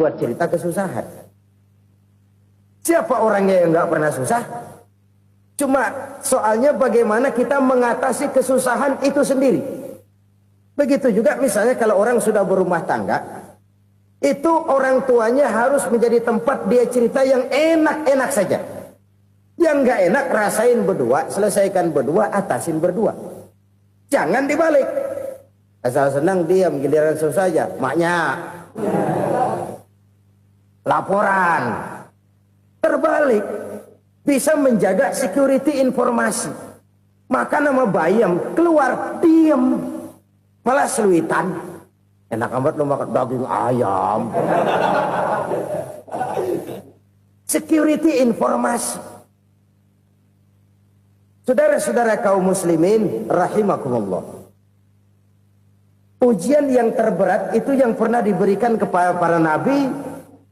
buat cerita kesusahan. Siapa orangnya yang nggak pernah susah? Cuma soalnya bagaimana kita mengatasi kesusahan itu sendiri. Begitu juga misalnya kalau orang sudah berumah tangga, itu orang tuanya harus menjadi tempat dia cerita yang enak-enak saja. Yang nggak enak rasain berdua, selesaikan berdua, atasin berdua. Jangan dibalik. Asal senang diam, giliran susah saja. Maknya laporan. Terbalik. Bisa menjaga security informasi. Maka nama bayam keluar diam. Malah seluitan. Enak amat lo makan daging ayam. Security informasi. Saudara-saudara kaum muslimin rahimakumullah. Ujian yang terberat itu yang pernah diberikan kepada para nabi,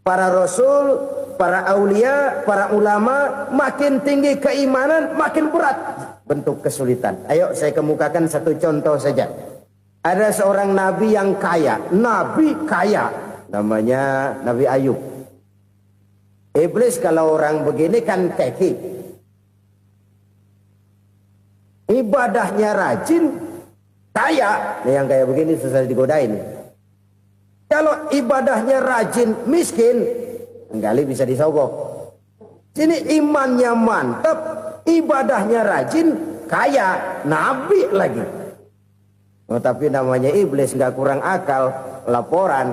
para rasul, para aulia, para ulama. Makin tinggi keimanan, makin berat bentuk kesulitan. Ayo saya kemukakan satu contoh saja. Ada seorang nabi yang kaya, nabi kaya, namanya Nabi Ayub. Iblis kalau orang begini kan keki. Ibadahnya rajin, kaya. Nah, yang kayak begini susah digodain. Kalau ibadahnya rajin, miskin, kali bisa disogok. Sini imannya mantap, ibadahnya rajin, kaya, nabi lagi. Oh, tapi namanya iblis nggak kurang akal. Laporan,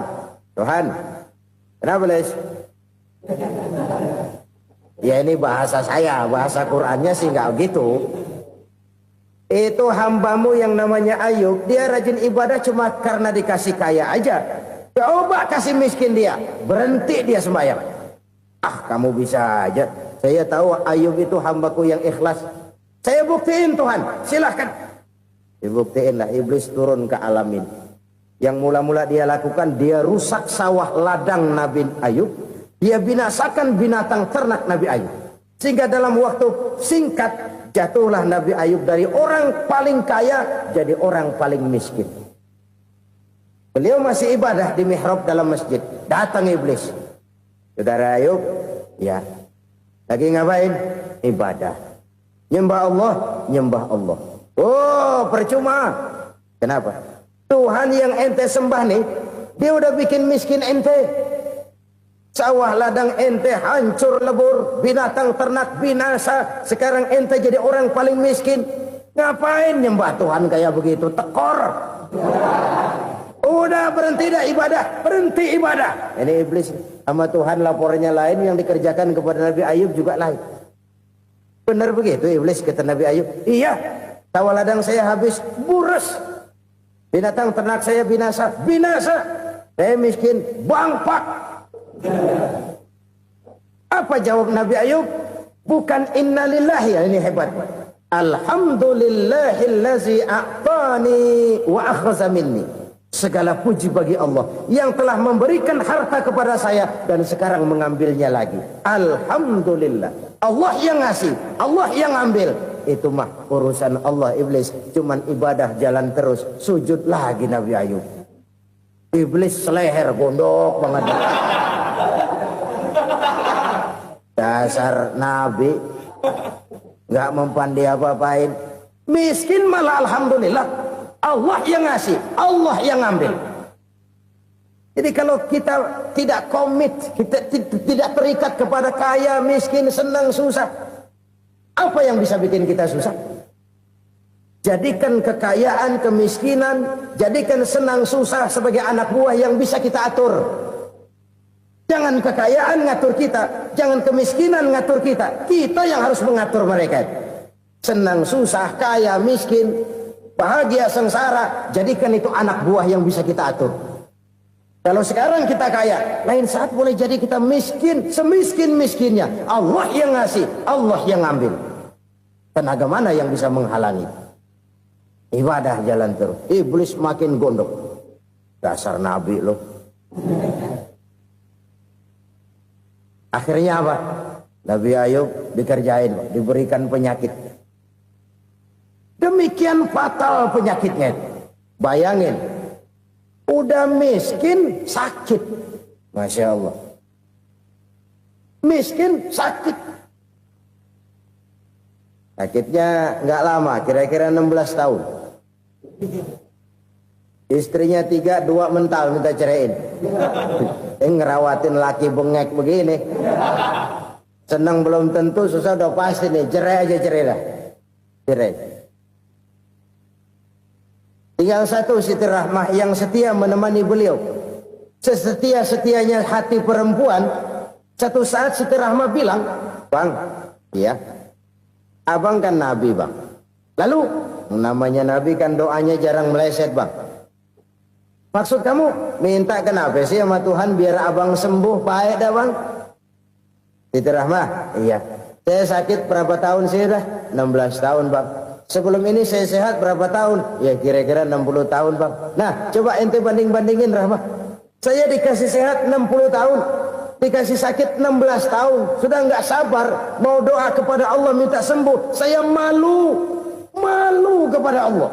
Tuhan, kenapa Les? Ya ini bahasa saya, bahasa Qurannya sih nggak gitu. Itu hambamu yang namanya Ayub, dia rajin ibadah cuma karena dikasih kaya aja. Coba kasih miskin dia, berhenti dia sembahyang. Ah, kamu bisa aja. Saya tahu Ayub itu hambaku yang ikhlas. Saya buktiin Tuhan, silahkan. Dibuktiinlah, iblis turun ke alamin. Yang mula-mula dia lakukan, dia rusak sawah ladang Nabi Ayub. Dia binasakan binatang ternak Nabi Ayub. Sehingga dalam waktu singkat, jatuhlah Nabi Ayub dari orang paling kaya jadi orang paling miskin. Beliau masih ibadah di mihrab dalam masjid. Datang iblis. Saudara Ayub, ya. Lagi ngapain? Ibadah. Nyembah Allah, nyembah Allah. Oh, percuma. Kenapa? Tuhan yang ente sembah nih, dia udah bikin miskin ente. Sawah ladang ente hancur lebur, binatang ternak binasa. Sekarang ente jadi orang paling miskin. Ngapain nyembah Tuhan kayak begitu? Tekor. Udah berhenti dah ibadah, berhenti ibadah. Ini iblis sama Tuhan laporannya lain, yang dikerjakan kepada Nabi Ayub juga lain. Benar begitu iblis kata Nabi Ayub? Iya, sawah ladang saya habis, buras. Binatang ternak saya binasa, binasa. Saya miskin, bangpak. Apa jawab Nabi Ayub? Bukan innalillahi, ya ini hebat. Alhamdulillahillazi a'tani wa akhza minni. Segala puji bagi Allah yang telah memberikan harta kepada saya dan sekarang mengambilnya lagi. Alhamdulillah. Allah yang ngasih, Allah yang ambil. Itu mah urusan Allah. Iblis cuman ibadah jalan terus, sujud lagi Nabi Ayub. Iblis seleher gondok banget. Dasar Nabi nggak mempan dia apa-apain. Miskin malah alhamdulillah. Allah yang ngasih, Allah yang ambil. Jadi kalau kita tidak komit, kita tidak terikat kepada kaya, miskin, senang, susah, apa yang bisa bikin kita susah? Jadikan kekayaan, kemiskinan, jadikan senang, susah sebagai anak buah yang bisa kita atur. Jangan kekayaan ngatur kita, jangan kemiskinan ngatur kita. Kita yang harus mengatur mereka. Senang, susah, kaya, miskin, bahagia, sengsara, jadikan itu anak buah yang bisa kita atur. Kalau sekarang kita kaya, lain saat boleh jadi kita miskin, semiskin-miskinnya. Allah yang ngasih, Allah yang ngambil. Tenaga mana yang bisa menghalangi? Ibadah jalan terus. Iblis makin gondok. Dasar Nabi loh. Akhirnya apa? Nabi Ayub dikerjain, diberikan penyakit. Demikian fatal penyakitnya. Bayangin, udah miskin, sakit. Masya Allah. Miskin, sakit. Sakitnya nggak lama, kira-kira 16 tahun. Istrinya 3, 2 mental minta ceraiin. Ngerawatin laki bengek begini. Senang belum tentu, susah udah pasti nih. Cerai aja, cerai dah. Cerai. Tinggal satu Siti Rahmah yang setia menemani beliau. Sesetia-setianya hati perempuan. Satu saat Siti Rahmah bilang, "Bang, iya, abang kan Nabi, Bang. Lalu, namanya Nabi kan doanya jarang meleset, Bang. Maksud kamu minta kenapa sih sama Tuhan biar abang sembuh baik dah, Bang?" Siti Rahmah, "Iya. Saya sakit berapa tahun sih dah? 16 tahun, Bang. Sebelum ini saya sehat berapa tahun? Ya kira-kira 60 tahun, Bang. Nah, coba ente banding-bandingin, Rahmah. Saya dikasih sehat 60 tahun. Dikasih sakit 16 tahun. Sudah nggak sabar mau doa kepada Allah minta sembuh. Saya malu kepada Allah.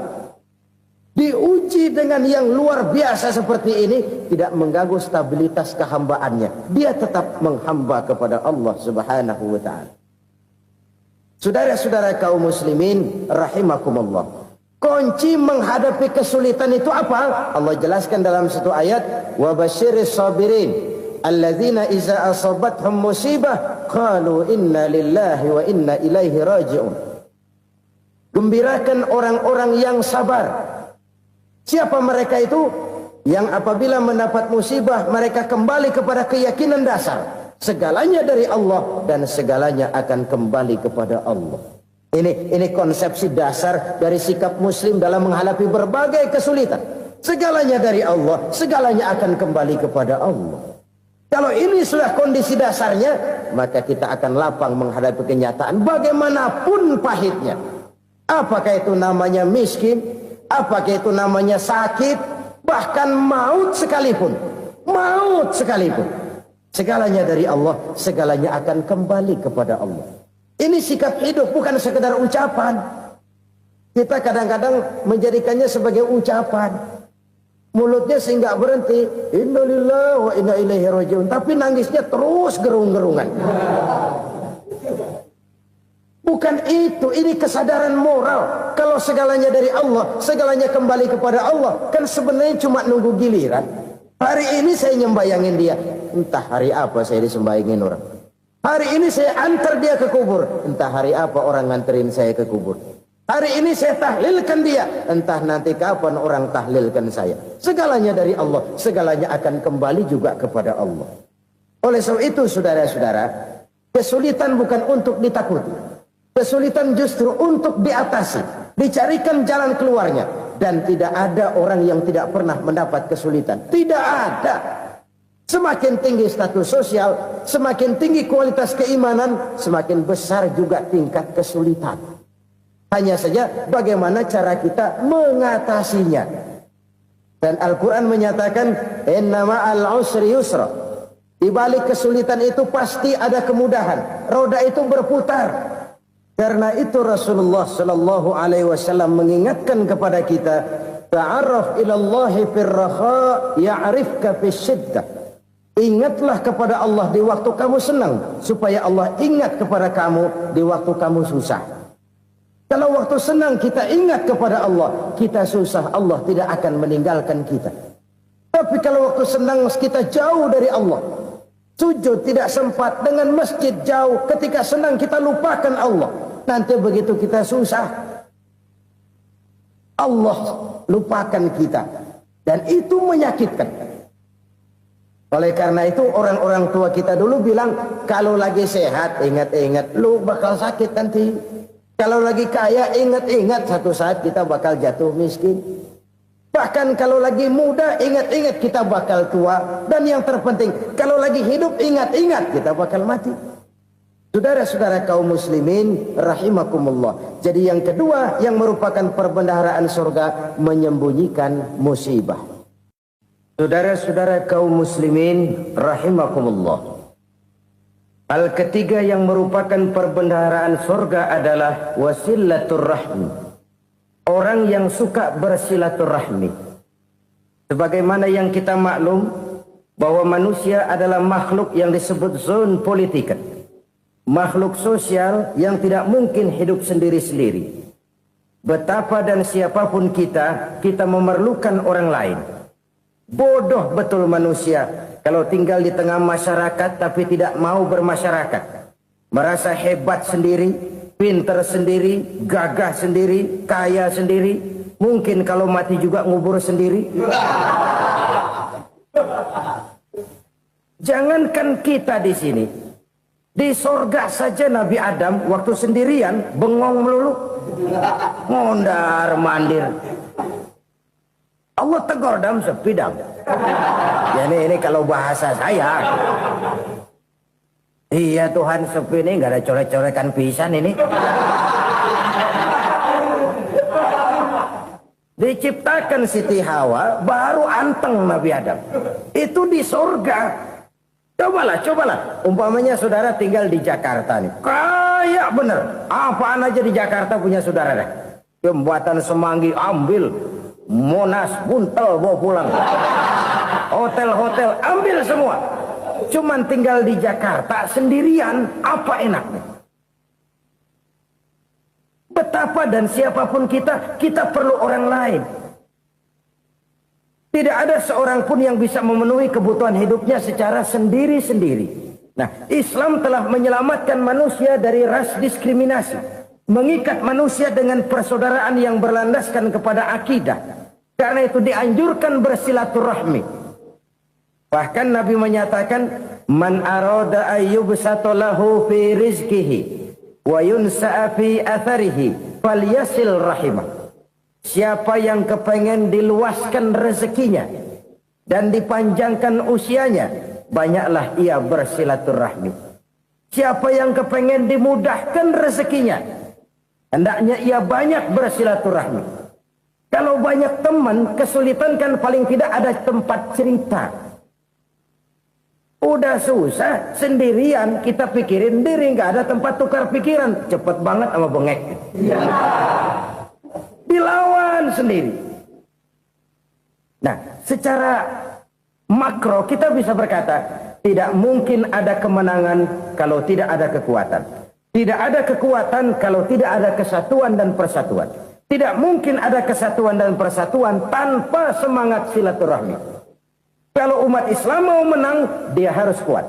Diuji dengan yang luar biasa seperti ini, tidak mengganggu stabilitas kehambaannya. Dia tetap menghamba kepada Allah Subhanahu wa ta'ala. Saudara-saudara kaum muslimin rahimakumullah. Kunci menghadapi kesulitan itu apa? Allah jelaskan dalam satu ayat, wa basyiris sabirin alladzina iza asabathum musibah qalu inna lillahi wa inna ilaihi raji'un. Gembirakan orang-orang yang sabar. Siapa mereka itu? Yang apabila mendapat musibah mereka kembali kepada keyakinan dasar. Segalanya dari Allah dan segalanya akan kembali kepada Allah. Ini konsepsi dasar dari sikap muslim dalam menghadapi berbagai kesulitan. Segalanya dari Allah, segalanya akan kembali kepada Allah. Kalau ini sudah kondisi dasarnya, maka kita akan lapang menghadapi kenyataan bagaimanapun pahitnya. Apakah itu namanya miskin, apakah itu namanya sakit, bahkan maut sekalipun. Maut sekalipun. Segalanya dari Allah, segalanya akan kembali kepada Allah. Ini sikap hidup, bukan sekedar ucapan. Kita kadang-kadang menjadikannya sebagai ucapan. Mulutnya sehingga berhenti, innalillahi wa inna ilaihi raji'un, tapi nangisnya terus gerung-gerungan. Bukan itu, ini kesadaran moral. Kalau segalanya dari Allah, segalanya kembali kepada Allah, kan sebenarnya cuma nunggu giliran. Hari ini saya nyembayangin dia, entah hari apa saya disembayangin orang. Hari ini saya antar dia ke kubur, entah hari apa orang nganterin saya ke kubur. Hari ini saya tahlilkan dia, entah nanti kapan orang tahlilkan saya. Segalanya dari Allah, segalanya akan kembali juga kepada Allah. Oleh sebab itu saudara-saudara, kesulitan bukan untuk ditakuti. Kesulitan justru untuk diatasi, dicarikan jalan keluarnya. Dan tidak ada orang yang tidak pernah mendapat kesulitan. Tidak ada. Semakin tinggi status sosial, semakin tinggi kualitas keimanan, semakin besar juga tingkat kesulitan. Hanya saja bagaimana cara kita mengatasinya. Dan Al-Quran menyatakan, inna ma'al usri yusra. Di balik kesulitan itu pasti ada kemudahan. Roda itu berputar. Karena itu Rasulullah sallallahu alaihi wasallam mengingatkan kepada kita, ta'arraf ila Allah fir raha ya'rifka fis syiddah. Ingatlah kepada Allah di waktu kamu senang, supaya Allah ingat kepada kamu di waktu kamu susah. Kalau waktu senang kita ingat kepada Allah, kita susah, Allah tidak akan meninggalkan kita. Tapi kalau waktu senang kita jauh dari Allah, sujud tidak sempat, dengan masjid jauh, ketika senang kita lupakan Allah. Nanti begitu kita susah, Allah lupakan kita. Dan itu menyakitkan. Oleh karena itu orang-orang tua kita dulu bilang, kalau lagi sehat ingat-ingat lu bakal sakit nanti. Kalau lagi kaya ingat-ingat satu saat kita bakal jatuh miskin. Bahkan kalau lagi muda ingat-ingat kita bakal tua. Dan yang terpenting, kalau lagi hidup ingat-ingat kita bakal mati. Saudara-saudara kaum muslimin rahimakumullah. Jadi yang kedua yang merupakan perbendaharaan surga, menyembunyikan musibah. Saudara-saudara kaum muslimin rahimakumullah. Hal ketiga yang merupakan perbendaharaan surga adalah wasilaturrahmi. Orang yang suka bersilaturahmi. Sebagaimana yang kita maklum, bahwa manusia adalah makhluk yang disebut zon politik, makhluk sosial yang tidak mungkin hidup sendiri-sendiri. Betapa dan siapapun kita memerlukan orang lain. Bodoh betul manusia kalau tinggal di tengah masyarakat tapi tidak mau bermasyarakat. Merasa hebat sendiri, pintar sendiri, gagah sendiri, kaya sendiri. Mungkin kalau mati juga ngubur sendiri. Jangankan kita di sini, di sorga saja Nabi Adam waktu sendirian bengong melulu, mondar mandir. Allah tegur dam sepidam. Ya ini kalau bahasa saya. Iya Tuhan sepi ini nggak ada coret-corekan pisan ini. Diciptakan Siti Hawa baru anteng Nabi Adam. Itu di sorga. Cobalah. Umpamanya saudara tinggal di Jakarta nih. Kayak bener. Apaan aja di Jakarta punya saudara dah. Jembatan Semanggi ambil. Monas, Buntel bawa pulang. Hotel-hotel ambil semua. Cuman tinggal di Jakarta sendirian. Apa enaknya? Betapa dan siapapun kita perlu orang lain. Tidak ada seorang pun yang bisa memenuhi kebutuhan hidupnya secara sendiri-sendiri. Nah, Islam telah menyelamatkan manusia dari ras diskriminasi. Mengikat manusia dengan persaudaraan yang berlandaskan kepada akidah. Karena itu dianjurkan bersilaturahmi. Bahkan Nabi menyatakan, Man arada ayyubsata lahu fi rizkihi wa yunsa'a fi atharihi falyasil rahimah. Siapa yang kepengen diluaskan rezekinya dan dipanjangkan usianya, banyaklah ia bersilaturahmi. Siapa yang kepengen dimudahkan rezekinya, hendaknya ia banyak bersilaturahmi. Kalau banyak teman, kesulitan kan paling tidak ada tempat cerita. Udah susah, sendirian kita pikirin diri, nggak ada tempat tukar pikiran. Cepet banget sama bengek. Dilawan sendiri. Nah, secara makro kita bisa berkata, tidak mungkin ada kemenangan kalau tidak ada kekuatan. Tidak ada kekuatan kalau tidak ada kesatuan dan persatuan. Tidak mungkin ada kesatuan dan persatuan tanpa semangat silaturahmi. Kalau umat Islam mau menang, dia harus kuat.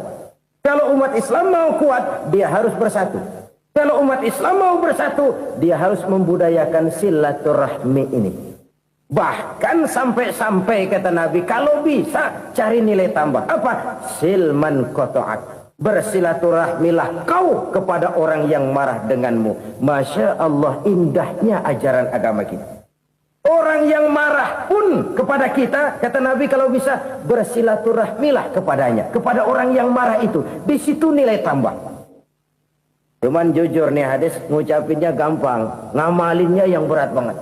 Kalau umat Islam mau kuat, dia harus bersatu. Kalau umat Islam mau bersatu, dia harus membudayakan silaturahmi ini. Bahkan sampai-sampai kata Nabi, kalau bisa cari nilai tambah. Apa? Silman qata'ak. Bersilaturahmilah kau kepada orang yang marah denganmu. Masya Allah, indahnya ajaran agama kita. Orang yang marah pun kepada kita, kata Nabi, kalau bisa bersilaturahmilah kepadanya. Kepada orang yang marah itu. Di situ nilai tambah. Cuman jujur nih hadis, ngucapinnya gampang, ngamalinnya yang berat banget.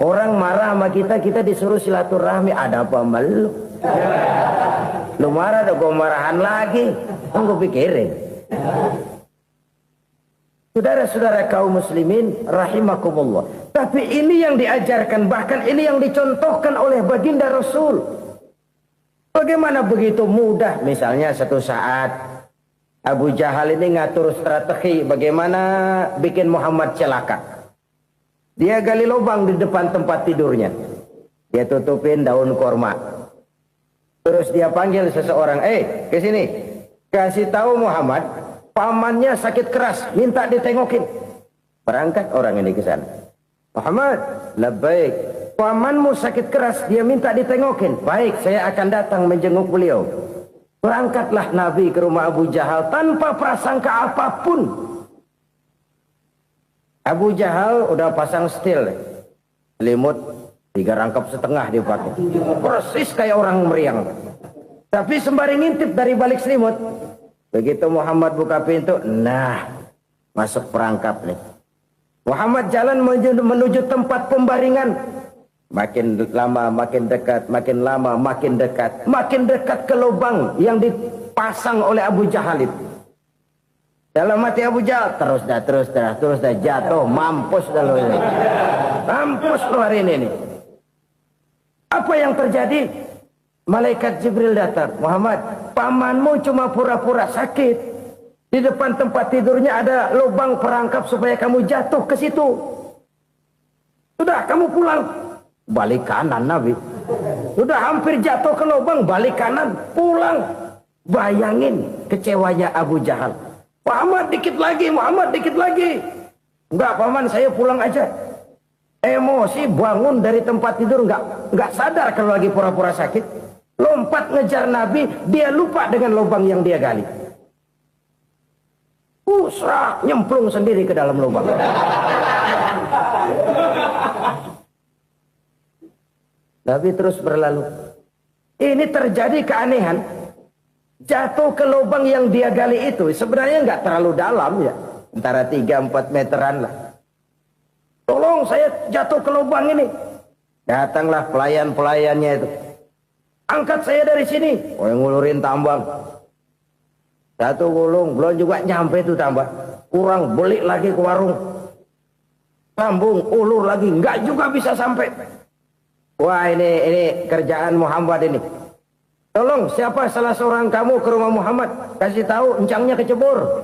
Orang marah sama kita disuruh silaturahmi, ada apa malu? Lu marah, ada gue marahan lagi. Tunggu pikirin. Saudara-saudara kaum muslimin rahimakumullah. Tapi ini yang diajarkan, bahkan ini yang dicontohkan oleh baginda Rasul. Bagaimana begitu mudah, misalnya satu saat Abu Jahal ini ngatur strategi bagaimana bikin Muhammad celaka. Dia gali lubang di depan tempat tidurnya. Dia tutupin daun korma. Terus dia panggil seseorang, ke sini. Kasih tahu Muhammad, pamannya sakit keras, minta ditengokin. Berangkat orang ini ke sana. Muhammad, labbaik. Pamanmu sakit keras, dia minta ditengokin. Baik, saya akan datang menjenguk beliau. Berangkatlah Nabi ke rumah Abu Jahal tanpa prasangka apapun. Abu Jahal udah pasang setil, selimut 3 rangkap setengah dipakai, persis kayak orang meriang. Tapi sembari ngintip dari balik selimut, begitu Muhammad buka pintu, nah masuk perangkap nih. Muhammad jalan menuju tempat pembaringan. Makin lama makin dekat, makin lama makin dekat, makin dekat ke lubang yang dipasang oleh Abu Jahal itu. Dalam hati Abu Jahal, terus dah jatuh, mampus dah lo ini. Mampus lo hari ini nih. Apa yang terjadi? Malaikat Jibril datang, Muhammad, pamanmu cuma pura-pura sakit. Di depan tempat tidurnya ada lubang perangkap supaya kamu jatuh ke situ. Sudah, kamu pulang. Balik kanan Nabi. Sudah hampir jatuh ke lubang, balik kanan, pulang. Bayangin kecewanya Abu Jahal. Muhammad dikit lagi, Muhammad dikit lagi. Enggak paman, saya pulang aja. Emosi bangun dari tempat tidur, enggak sadar kalau lagi pura-pura sakit. Lompat ngejar Nabi, dia lupa dengan lubang yang dia gali. Usrak, nyemplung sendiri ke dalam lubang. Nabi terus berlalu. Ini terjadi keanehan. Jatuh ke lubang yang dia gali itu sebenarnya nggak terlalu dalam ya. Antara 3-4 meteran lah. Tolong saya jatuh ke lubang ini. Datanglah pelayan-pelayannya itu. Angkat saya dari sini. Oh, yang ngulurin tambang. Satu gulung, belum juga nyampe itu tambang. Kurang, beli lagi ke warung. Sambung, ulur lagi, nggak juga bisa sampai. Wah, ini kerjaan Muhammad ini. Tolong, siapa salah seorang kamu ke rumah Muhammad, kasih tahu encangnya kecebur.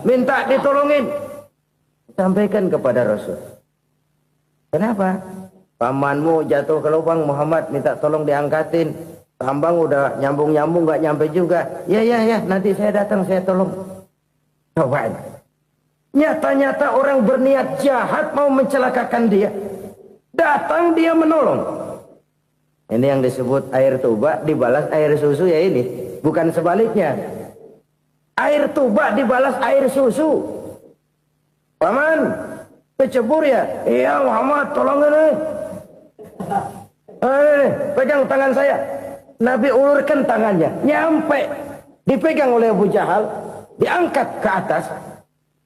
Minta ditolongin. Sampaikan kepada Rasul. Kenapa? Pamanmu jatuh ke lubang, Muhammad minta tolong diangkatin. Tambang udah nyambung-nyambung nggak nyampe juga. Ya, nanti saya datang, saya tolong. Coba. Nyata-nyata orang berniat jahat mau mencelakakan dia. Datang dia menolong. Ini yang disebut air tuba dibalas air susu ya ini. Bukan sebaliknya. Air tuba dibalas air susu. Paman, kecebur ya? Iya Muhammad, tolong ini. Pegang tangan saya. Nabi ulurkan tangannya, nyampe, dipegang oleh Abu Jahal, diangkat ke atas,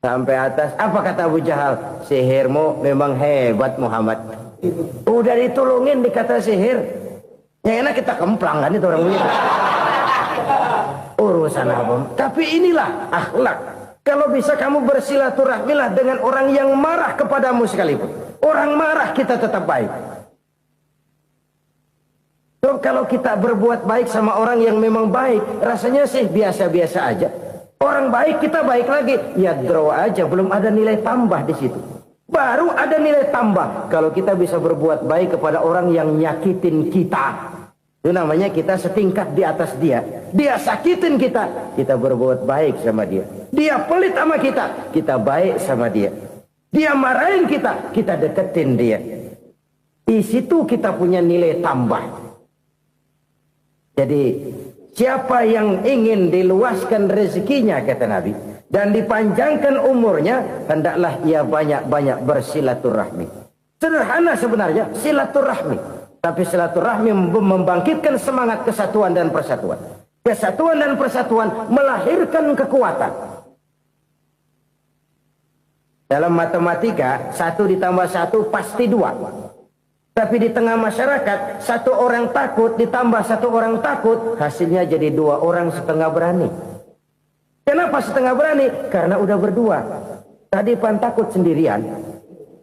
sampai atas. Apa kata Abu Jahal? Sihirmu memang hebat Muhammad. Udah ditolongin dikata sihir. Yang enak kita kemplang kan itu orang begitu. Urusan apa? Tapi inilah akhlak. Kalau bisa kamu bersilaturahmilah dengan orang yang marah kepadamu sekalipun. Orang marah kita tetap baik. So, kalau kita berbuat baik sama orang yang memang baik, rasanya sih biasa-biasa aja. Orang baik kita baik lagi, ya draw aja, belum ada nilai tambah di situ. Baru ada nilai tambah kalau kita bisa berbuat baik kepada orang yang nyakitin kita. Itu namanya kita setingkat di atas dia. Dia sakitin kita, kita berbuat baik sama dia. Dia pelit sama kita, kita baik sama dia. Dia marahin kita, kita deketin dia. Di situ kita punya nilai tambah. Jadi siapa yang ingin diluaskan rezekinya kata Nabi dan dipanjangkan umurnya, hendaklah ia banyak-banyak bersilaturahmi. Sederhana sebenarnya silaturahmi, tapi silaturahmi membangkitkan semangat kesatuan dan persatuan. Kesatuan dan persatuan melahirkan kekuatan. Dalam matematika 1 ditambah 1 pasti 2. Tapi di tengah masyarakat, 1 orang takut ditambah 1 orang takut, hasilnya jadi 2 orang setengah berani. Kenapa setengah berani? Karena udah berdua. Tadi pan takut sendirian.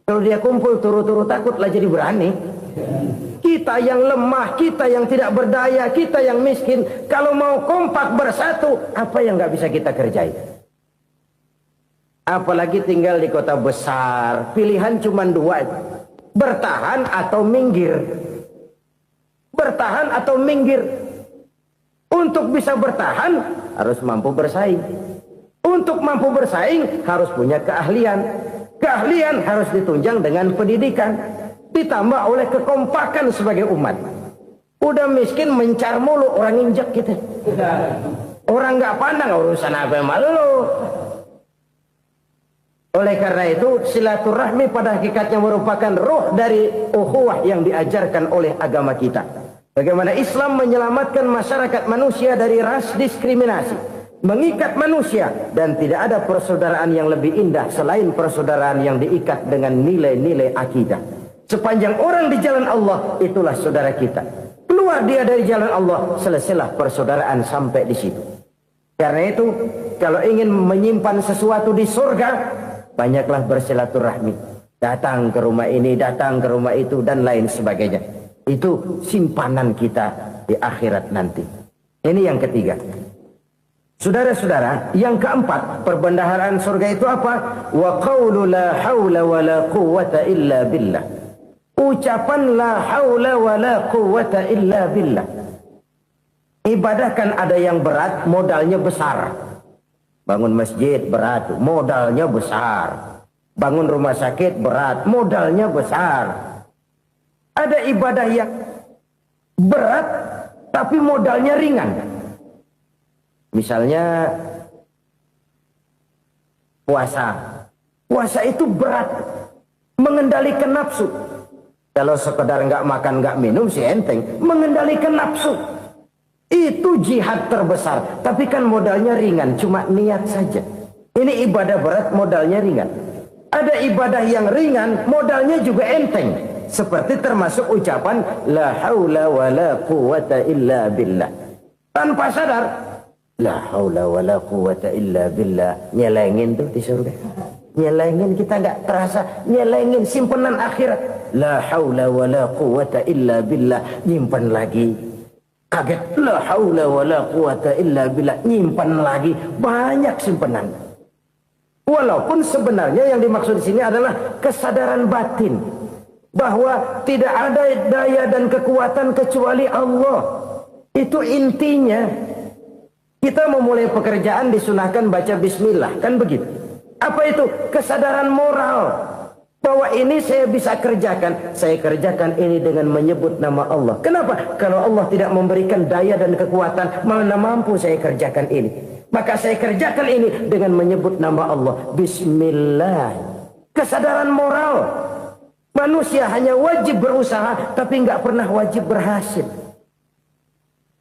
Kalau dia kumpul turu-turu takut lah jadi berani. Kita yang lemah, kita yang tidak berdaya, kita yang miskin, kalau mau kompak bersatu, apa yang nggak bisa kita kerjain? Apalagi tinggal di kota besar, pilihan cuma 2. Bertahan atau minggir. Bertahan atau minggir. Untuk bisa bertahan harus mampu bersaing. Untuk mampu bersaing harus punya keahlian. Keahlian harus ditunjang dengan pendidikan, ditambah oleh kekompakan sebagai umat. Udah miskin mencar mulu, orang injek gitu. Orang nggak pandang urusan apa yang malu. Oleh karena itu, silaturahmi pada hakikatnya merupakan roh dari ukhuwah yang diajarkan oleh agama kita. Bagaimana Islam menyelamatkan masyarakat manusia dari ras diskriminasi, mengikat manusia, dan tidak ada persaudaraan yang lebih indah selain persaudaraan yang diikat dengan nilai-nilai akidah. Sepanjang orang di jalan Allah, itulah saudara kita. Keluar dia dari jalan Allah, selesailah persaudaraan sampai di situ. Karena itu, kalau ingin menyimpan sesuatu di surga, banyaklah bersilaturahmi. Datang ke rumah ini, datang ke rumah itu, dan lain sebagainya. Itu simpanan kita di akhirat nanti. Ini yang ketiga. Saudara-saudara, yang keempat, perbendaharaan surga itu apa? Wa qawlu la hawla wa la quwwata illa billah. Ucapan la hawla wa la quwwata illa billah. Ibadah kan ada yang berat, modalnya besar. Bangun masjid berat, modalnya besar. Bangun rumah sakit berat, modalnya besar. Ada ibadah yang berat, tapi modalnya ringan. Misalnya puasa. Puasa itu berat, mengendalikan nafsu. Kalau sekedar nggak makan nggak minum sih enteng. Mengendalikan nafsu itu jihad terbesar. Tapi kan modalnya ringan, cuma niat saja. Ini ibadah berat, modalnya ringan. Ada ibadah yang ringan, modalnya juga enteng. Seperti termasuk ucapan la haula wa la quwwata illa billah. Tanpa sadar, la haula wa la quwwata illa billah. Nyelengin tuh di surga. Nyelengin, kita nggak terasa. Nyelengin simpenan akhirat. La haula wa la quwwata illa billah. Nyimpan lagi. Kaget. La haula wa la quwwata illa billah. Nyimpan lagi. Banyak simpenan. Walaupun sebenarnya yang dimaksud di sini adalah kesadaran batin. Bahwa tidak ada daya dan kekuatan kecuali Allah. Itu intinya. Kita memulai pekerjaan disunahkan baca bismillah. Kan begitu. Apa itu? Kesadaran moral. Bahwa ini saya bisa kerjakan. Saya kerjakan ini dengan menyebut nama Allah. Kenapa? Kalau Allah tidak memberikan daya dan kekuatan, mana mampu saya kerjakan ini. Maka saya kerjakan ini dengan menyebut nama Allah. Bismillah. Kesadaran moral. Manusia hanya wajib berusaha, tapi nggak pernah wajib berhasil.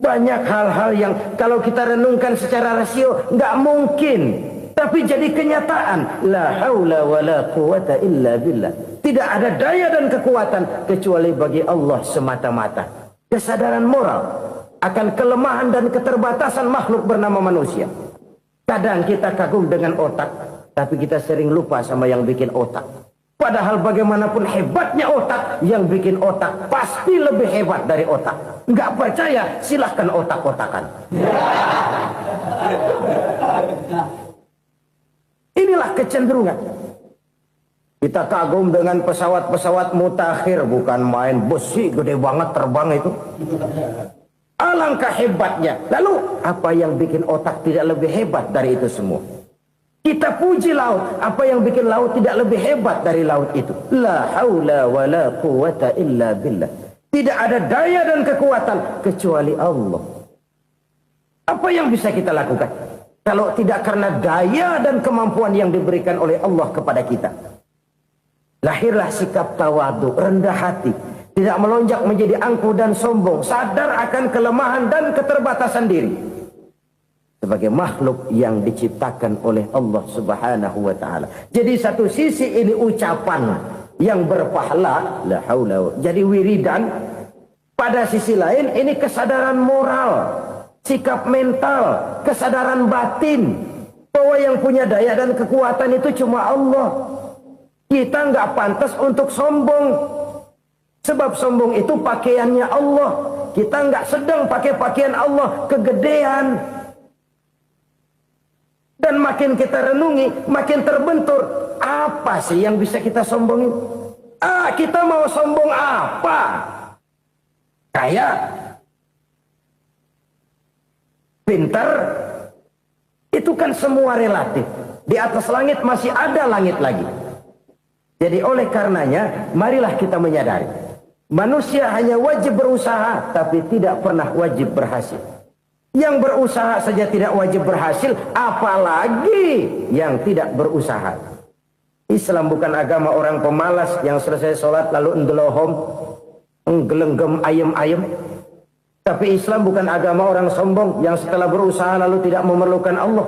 Banyak hal-hal yang kalau kita renungkan secara rasio nggak mungkin, tapi jadi kenyataan. La haula wa la quwwata illa billah. Tidak ada daya dan kekuatan kecuali bagi Allah semata-mata. Kesadaran moral akan kelemahan dan keterbatasan makhluk bernama manusia. Kadang kita kagum dengan otak, tapi kita sering lupa sama yang bikin otak. Padahal bagaimanapun hebatnya otak, yang bikin otak pasti lebih hebat dari otak. Nggak percaya, silahkan otak-otakan. Inilah kecenderungan. Kita kagum dengan pesawat-pesawat mutakhir, bukan main, besi gede banget terbang itu. Alangkah hebatnya. Lalu apa yang bikin otak tidak lebih hebat dari itu semua? Kita puji laut. Apa yang bikin laut tidak lebih hebat dari laut itu? La haula wa la quwwata illa billah. Tidak ada daya dan kekuatan kecuali Allah. Apa yang bisa kita lakukan? Kalau tidak karena daya dan kemampuan yang diberikan oleh Allah kepada kita. Lahirlah sikap tawadu, rendah hati. Tidak melonjak menjadi angkuh dan sombong. Sadar akan kelemahan dan keterbatasan diri. Sebagai makhluk yang diciptakan oleh Allah Subhanahu wa ta'ala. Jadi satu sisi ini ucapan yang berpahala, la haula, jadi wiridan. Pada sisi lain ini kesadaran moral, sikap mental, kesadaran batin. Bahwa yang punya daya dan kekuatan itu cuma Allah. Kita nggak pantas untuk sombong. Sebab sombong itu pakaiannya Allah. Kita nggak sedang pakai pakaian Allah, kegedean. Dan makin kita renungi, makin terbentur. Apa sih yang bisa kita sombongin? Kita mau sombong apa? Kayak pintar, itu kan semua relatif. Di atas langit masih ada langit lagi. Jadi oleh karenanya, marilah kita menyadari. Manusia hanya wajib berusaha, tapi tidak pernah wajib berhasil. Yang berusaha saja tidak wajib berhasil, apalagi yang tidak berusaha. Islam bukan agama orang pemalas yang selesai sholat lalu ngelohom, nggelenggem ayem-ayem. Tapi Islam bukan agama orang sombong yang setelah berusaha lalu tidak memerlukan Allah.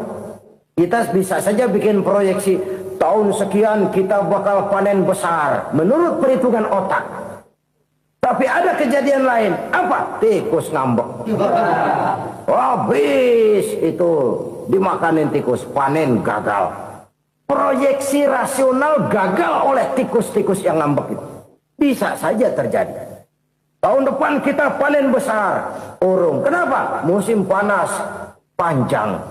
Kita bisa saja bikin proyeksi, tahun sekian kita bakal panen besar menurut perhitungan otak. Tapi ada kejadian lain. Apa? Tikus ngambek. Habis itu dimakanin tikus, panen gagal. Proyeksi rasional gagal oleh tikus-tikus yang ngambek itu. Bisa saja terjadi. Tahun depan kita panen besar. Urung. Kenapa? Musim panas panjang.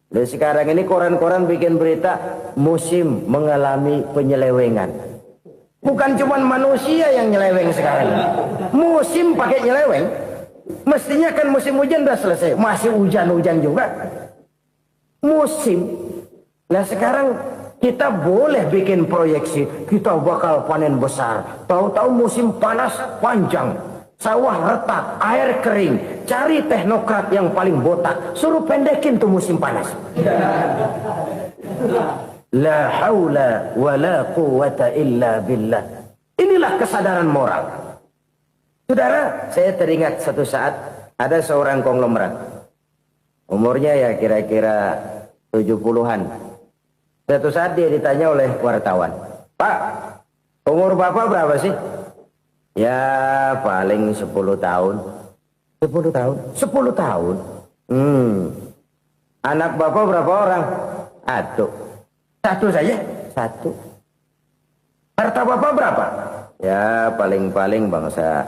Dan sekarang ini koran-koran bikin berita musim mengalami penyelewengan. Bukan cuma manusia yang nyeleweng sekarang. Musim pakai nyeleweng. Mestinya kan musim hujan udah selesai. Masih hujan-hujan juga. Musim. Nah sekarang kita boleh bikin proyeksi. Kita bakal panen besar. Tahu-tahu musim panas panjang. Sawah retak, air kering. Cari teknokrat yang paling botak. Suruh pendekin tuh musim panas. La haula wa la quwata illa billah. Inilah kesadaran moral. Saudara, saya teringat satu saat ada seorang konglomerat. Umurnya ya kira-kira 70-an. Satu saat dia ditanya oleh wartawan. Pak, umur Bapak berapa sih? Ya paling 10 tahun. 10 tahun? 10 tahun? Anak Bapak berapa orang? Satu saja? Satu. Harta Bapak berapa? Ya paling-paling bangsa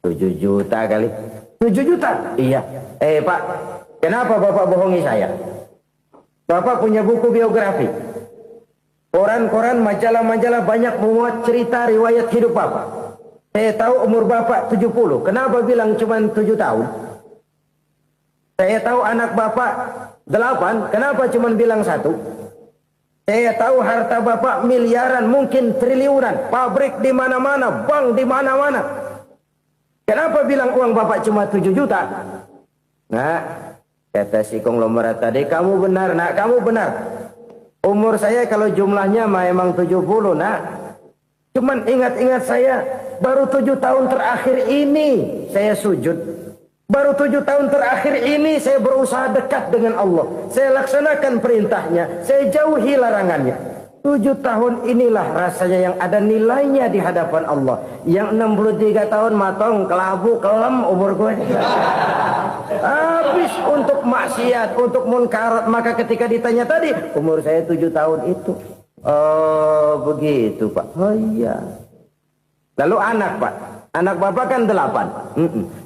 7 juta kali. 7 juta? Iya. Pak, kenapa Bapak bohongi saya? Bapak punya buku biografi. Koran-koran, majalah-majalah banyak memuat cerita riwayat hidup Bapak. Saya tahu umur Bapak 70. Kenapa bilang cuma 7 tahun? Saya tahu anak Bapak 8. Kenapa cuma bilang 1? Saya tahu harta Bapak miliaran, mungkin triliunan. Pabrik di mana-mana, bank di mana-mana. Kenapa bilang uang Bapak cuma 7 juta? Nah, kata si konglomerat tadi, kamu benar nak, kamu benar. Umur saya kalau jumlahnya memang 70 nak. Cuman ingat-ingat saya, baru 7 tahun terakhir ini saya sujud. Baru 7 tahun terakhir ini saya berusaha dekat dengan Allah. Saya laksanakan perintahnya, saya jauhi larangannya. 7 tahun inilah rasanya yang ada nilainya di hadapan Allah. Yang 63 tahun matong, kelabu, kelem umur gue. Habis untuk maksiat, untuk munkarat. Maka ketika ditanya tadi, umur saya 7 tahun itu. Oh begitu Pak. Oh iya. Lalu anak Pak. Anak Bapak kan 8.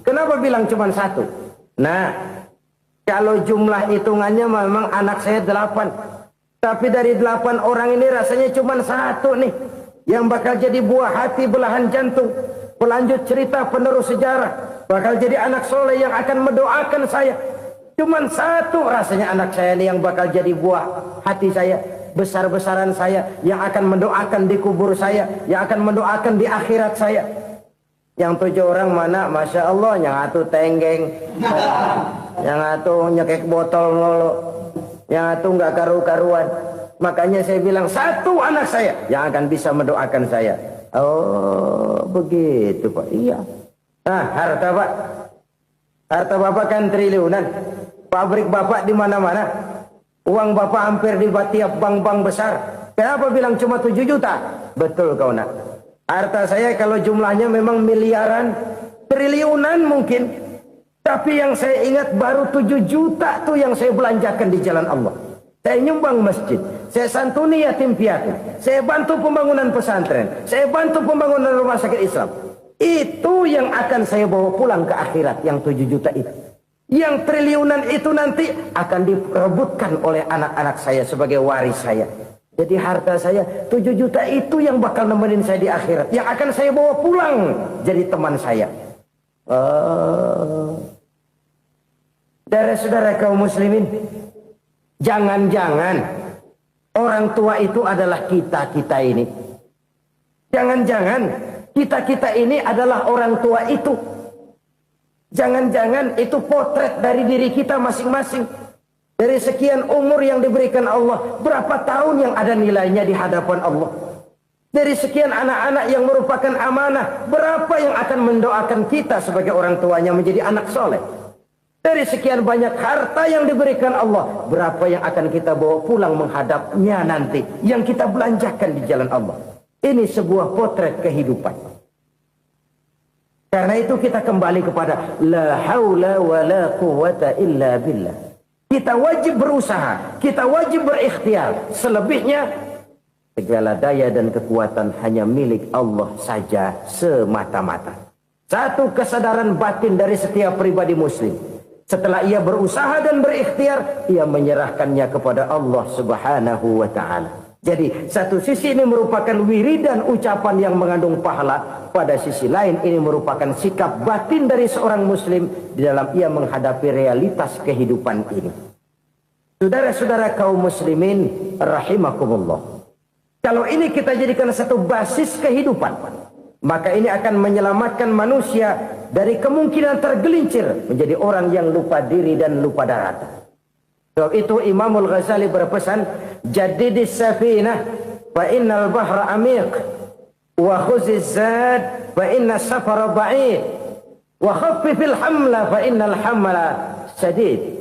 Kenapa bilang cuma 1? Nah, kalau jumlah hitungannya memang anak saya 8. Tapi dari 8 orang ini rasanya cuma 1 nih. Yang bakal jadi buah hati, belahan jantung. Pelanjut cerita, penerus sejarah. Bakal jadi anak soleh yang akan mendoakan saya. Cuma 1 rasanya anak saya ini yang bakal jadi buah hati saya. Besar-besaran saya. Yang akan mendoakan di kubur saya. Yang akan mendoakan di akhirat saya. Yang 7 orang mana? Masya Allah. Yang atu tenggeng. Yang atu nyekek botol nolo. Yang atu nggak karu-karuan. Makanya saya bilang 1 anak saya yang akan bisa mendoakan saya. Oh begitu Pak. Iya. Nah harta Pak. Harta Bapak kan triliunan. Pabrik Bapak di mana-mana. Uang Bapak hampir di tiap bank-bank besar. Kenapa bilang cuma 7 juta? Betul kau nak. Harta saya kalau jumlahnya memang miliaran, triliunan mungkin. Tapi yang saya ingat baru 7 juta tuh yang saya belanjakan di jalan Allah. Saya nyumbang masjid. Saya santuni yatim piatu. Saya bantu pembangunan pesantren. Saya bantu pembangunan rumah sakit Islam. Itu yang akan saya bawa pulang ke akhirat, yang 7 juta itu. Yang triliunan itu nanti akan diperebutkan oleh anak-anak saya sebagai waris saya. Jadi harta saya 7 juta itu yang bakal nemenin saya di akhirat. Yang akan saya bawa pulang jadi teman saya. Saudara-saudara kaum muslimin, jangan-jangan orang tua itu adalah kita-kita ini. Jangan-jangan kita-kita ini adalah orang tua itu. Jangan-jangan itu potret dari diri kita masing-masing. Dari sekian umur yang diberikan Allah, berapa tahun yang ada nilainya di hadapan Allah? Dari sekian anak-anak yang merupakan amanah, berapa yang akan mendoakan kita sebagai orang tuanya menjadi anak soleh? Dari sekian banyak harta yang diberikan Allah, berapa yang akan kita bawa pulang menghadapnya nanti, yang kita belanjakan di jalan Allah? Ini sebuah potret kehidupan. Karena itu kita kembali kepada la haula wa la quwata illa billah. Kita wajib berusaha, kita wajib berikhtiar. Selebihnya Segala daya dan kekuatan hanya milik Allah saja semata-mata. Satu kesadaran batin dari setiap pribadi muslim. Setelah ia berusaha dan berikhtiar, ia menyerahkannya kepada Allah Subhanahu wa ta'ala. Jadi satu sisi ini merupakan wiridan ucapan yang mengandung pahala. Pada sisi lain ini merupakan sikap batin dari seorang muslim di dalam ia menghadapi realitas kehidupan ini. Saudara-saudara kaum muslimin rahimakumullah. Kalau ini kita jadikan satu basis kehidupan, maka ini akan menyelamatkan manusia dari kemungkinan tergelincir menjadi orang yang lupa diri dan lupa daratan. Sebab itu Imamul Ghazali berpesan, jadidis safinah fa innal bahra amiq wa khuziz zad fa inna safara ba'id wa khaffifil hamla fa innal hamla sadid.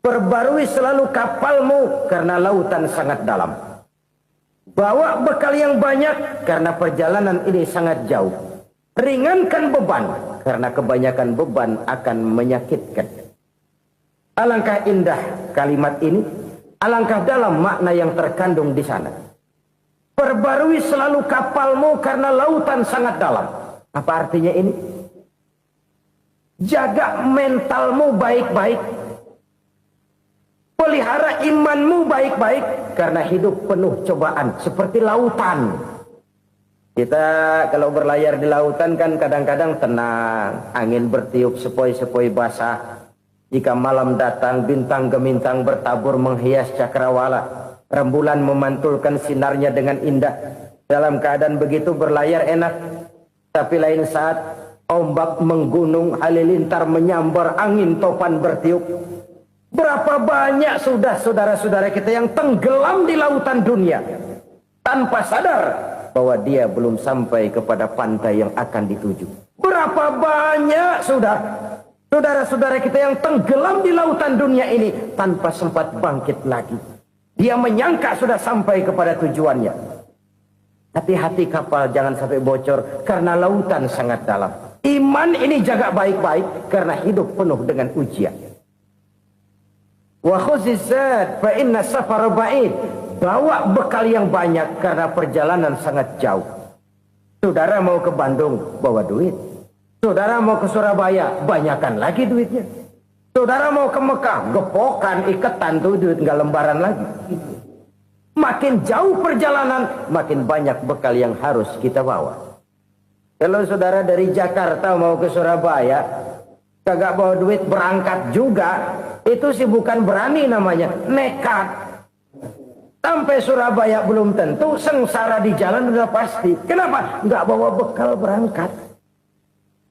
Perbarui selalu kapalmu karena lautan sangat dalam. Bawa bekal yang banyak karena perjalanan ini sangat jauh. Ringankan beban karena kebanyakan beban akan menyakitkan. Alangkah indah kalimat ini, alangkah dalam makna yang terkandung di sana. Perbarui selalu kapalmu karena lautan sangat dalam. Apa artinya ini? Jaga mentalmu baik-baik. Pelihara imanmu baik-baik karena hidup penuh cobaan seperti lautan. Kita kalau berlayar di lautan kan kadang-kadang tenang, angin bertiup sepoi-sepoi basah. Jika malam datang bintang gemintang bertabur menghias cakrawala, rembulan memantulkan sinarnya dengan indah. Dalam keadaan begitu berlayar enak, tapi lain saat ombak menggunung, halilintar menyambar, angin topan bertiup. Berapa banyak sudah saudara-saudara kita yang tenggelam di lautan dunia tanpa sadar bahwa dia belum sampai kepada pantai yang akan dituju. Berapa banyak sudah saudara-saudara kita yang tenggelam di lautan dunia ini tanpa sempat bangkit lagi. Dia menyangka sudah sampai kepada tujuannya. Tapi hati kapal jangan sampai bocor karena lautan sangat dalam. Iman ini jaga baik-baik karena hidup penuh dengan ujian. Wa khuzizat fa inna safara ba'id. Bawa bekal yang banyak karena perjalanan sangat jauh. Saudara mau ke Bandung, bawa duit. Saudara mau ke Surabaya, banyakan lagi duitnya. Saudara mau ke Mekah, gepokan, iketan tuh duit nggak lembaran lagi. Makin jauh perjalanan, makin banyak bekal yang harus kita bawa. Kalau saudara dari Jakarta mau ke Surabaya, kagak bawa duit berangkat juga, itu sih bukan berani namanya, nekat. Sampai Surabaya belum tentu, sengsara di jalan udah pasti. Kenapa? Nggak bawa bekal berangkat.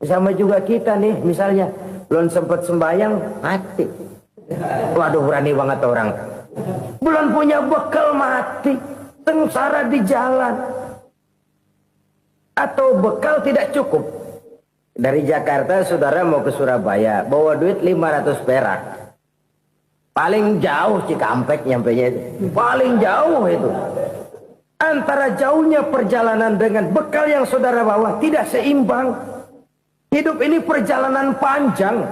Sama juga kita nih, misalnya belum sempat sembahyang, mati. Waduh, berani banget orang. Belum punya bekal, mati. Sengsara di jalan. Atau bekal tidak cukup. Dari Jakarta saudara mau ke Surabaya, bawa duit 500 perak. Paling jauh Cikampek nyampenya itu. Paling jauh itu. Antara jauhnya perjalanan dengan bekal yang saudara bawa tidak seimbang. Hidup ini perjalanan panjang.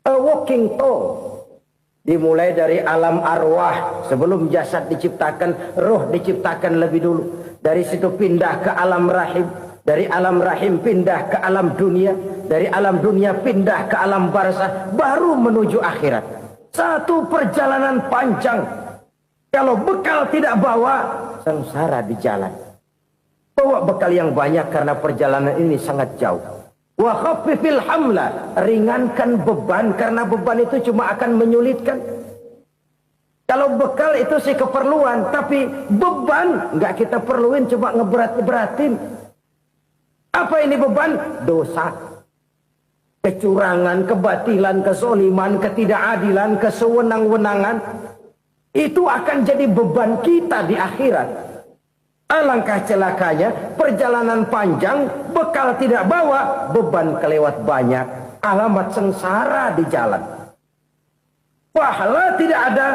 A walking tour. Dimulai dari alam arwah. Sebelum jasad diciptakan, roh diciptakan lebih dulu. Dari situ pindah ke alam rahim. Dari alam rahim pindah ke alam dunia. Dari alam dunia pindah ke alam barzah. Baru menuju akhirat. Satu perjalanan panjang. Kalau bekal tidak bawa, sengsara di jalan. Bawa bekal yang banyak karena perjalanan ini sangat jauh. Wa khaffifil hamla, ringankan beban karena beban itu cuma akan menyulitkan. Kalau bekal itu sih keperluan, tapi beban nggak kita perluin, cuma ngeberat-beratin. Apa ini beban? Dosa, kecurangan, kebatilan, kesoliman, ketidakadilan, kesewenang-wenangan. Itu akan jadi beban kita di akhirat. Alangkah celakanya, perjalanan panjang, bekal tidak bawa, beban kelewat banyak, alamat sengsara di jalan. Pahala tidak ada,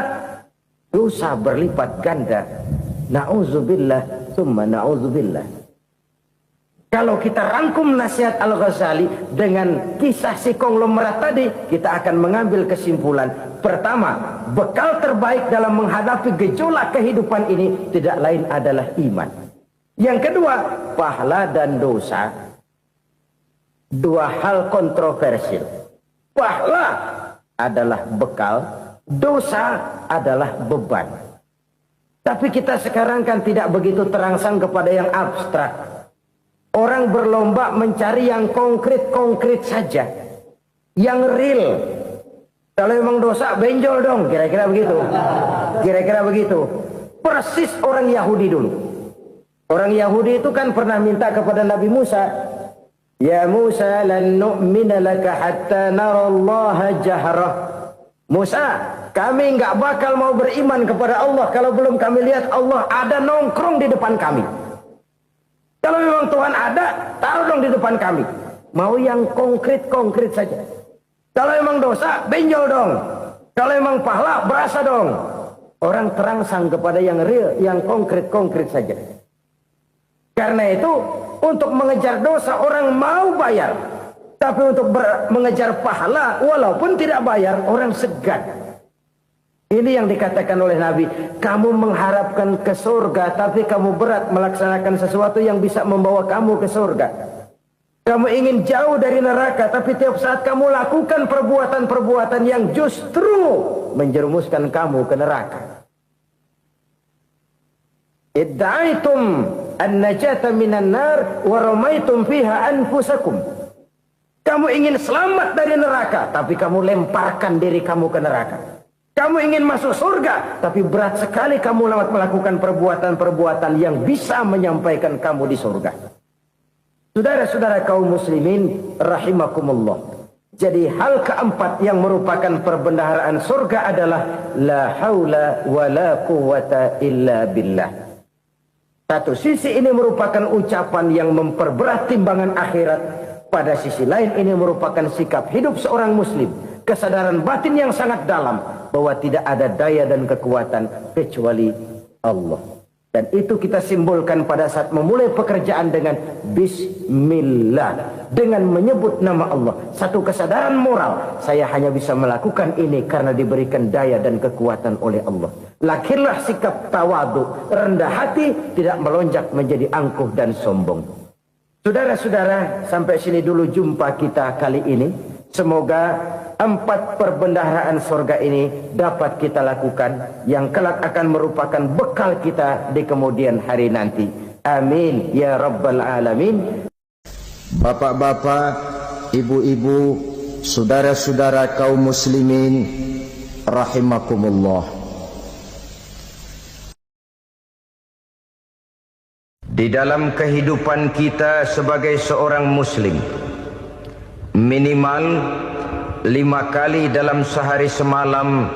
dosa berlipat ganda. Na'udzubillah, summa na'udzubillah. Kalau kita rangkum nasihat Al-Ghazali dengan kisah si konglomerat tadi, kita akan mengambil kesimpulan. Pertama, bekal terbaik dalam menghadapi gejolak kehidupan ini tidak lain adalah iman. Yang kedua, pahala dan dosa. Dua hal kontroversial. Pahala adalah bekal, dosa adalah beban. Tapi kita sekarang kan tidak begitu terangsang kepada yang abstrak. Orang berlomba mencari yang konkret-konkret saja. Yang real. Kalau memang dosa, benjol dong. Kira-kira begitu. Kira-kira begitu. Persis orang Yahudi dulu. Orang Yahudi itu kan pernah minta kepada Nabi Musa. Ya Musa, lan nu'mina laka hatta narallaha jahrah. Musa, kami nggak bakal mau beriman kepada Allah kalau belum kami lihat Allah ada nongkrong di depan kami. Kalau memang Tuhan ada, taruh dong di depan kami. Mau yang konkret-konkret saja. Kalau memang dosa, benjol dong. Kalau memang pahala, berasa dong. Orang terangsang kepada yang real, yang konkret-konkret saja. Karena itu, untuk mengejar dosa, orang mau bayar. Tapi untuk mengejar pahala, walaupun tidak bayar, orang segan. Ini yang dikatakan oleh Nabi, kamu mengharapkan ke surga, tapi kamu berat melaksanakan sesuatu yang bisa membawa kamu ke surga. Kamu ingin jauh dari neraka, tapi tiap saat kamu lakukan perbuatan-perbuatan yang justru menjerumuskan kamu ke neraka. Idda'aitum an-najata minan nar wa ramaitum fiha anfusakum. Kamu ingin selamat dari neraka, tapi kamu lemparkan diri kamu ke neraka. Kamu ingin masuk surga, tapi berat sekali kamu melakukan perbuatan-perbuatan yang bisa menyampaikan kamu di surga. Saudara-saudara kaum muslimin, rahimakumullah. Jadi hal keempat yang merupakan perbendaharaan surga adalah la haula wa la quwata illa billah. Satu sisi ini merupakan ucapan yang memperberat timbangan akhirat. Pada sisi lain ini merupakan sikap hidup seorang muslim. Kesadaran batin yang sangat dalam bahwa tidak ada daya dan kekuatan kecuali Allah. Dan itu kita simbolkan pada saat memulai pekerjaan dengan Bismillah. Dengan menyebut nama Allah. Satu kesadaran moral. Saya hanya bisa melakukan ini karena diberikan daya dan kekuatan oleh Allah. Lahirlah sikap tawadu, rendah hati, tidak melonjak menjadi angkuh dan sombong. Saudara-saudara, sampai sini dulu jumpa kita kali ini. Semoga 4 perbendaharaan surga ini dapat kita lakukan, yang kelak akan merupakan bekal kita di kemudian hari nanti. Amin ya rabbal alamin. Bapak-bapak, ibu-ibu, saudara-saudara kaum muslimin rahimakumullah. Di dalam kehidupan kita sebagai seorang muslim, minimal 5 kali dalam sehari semalam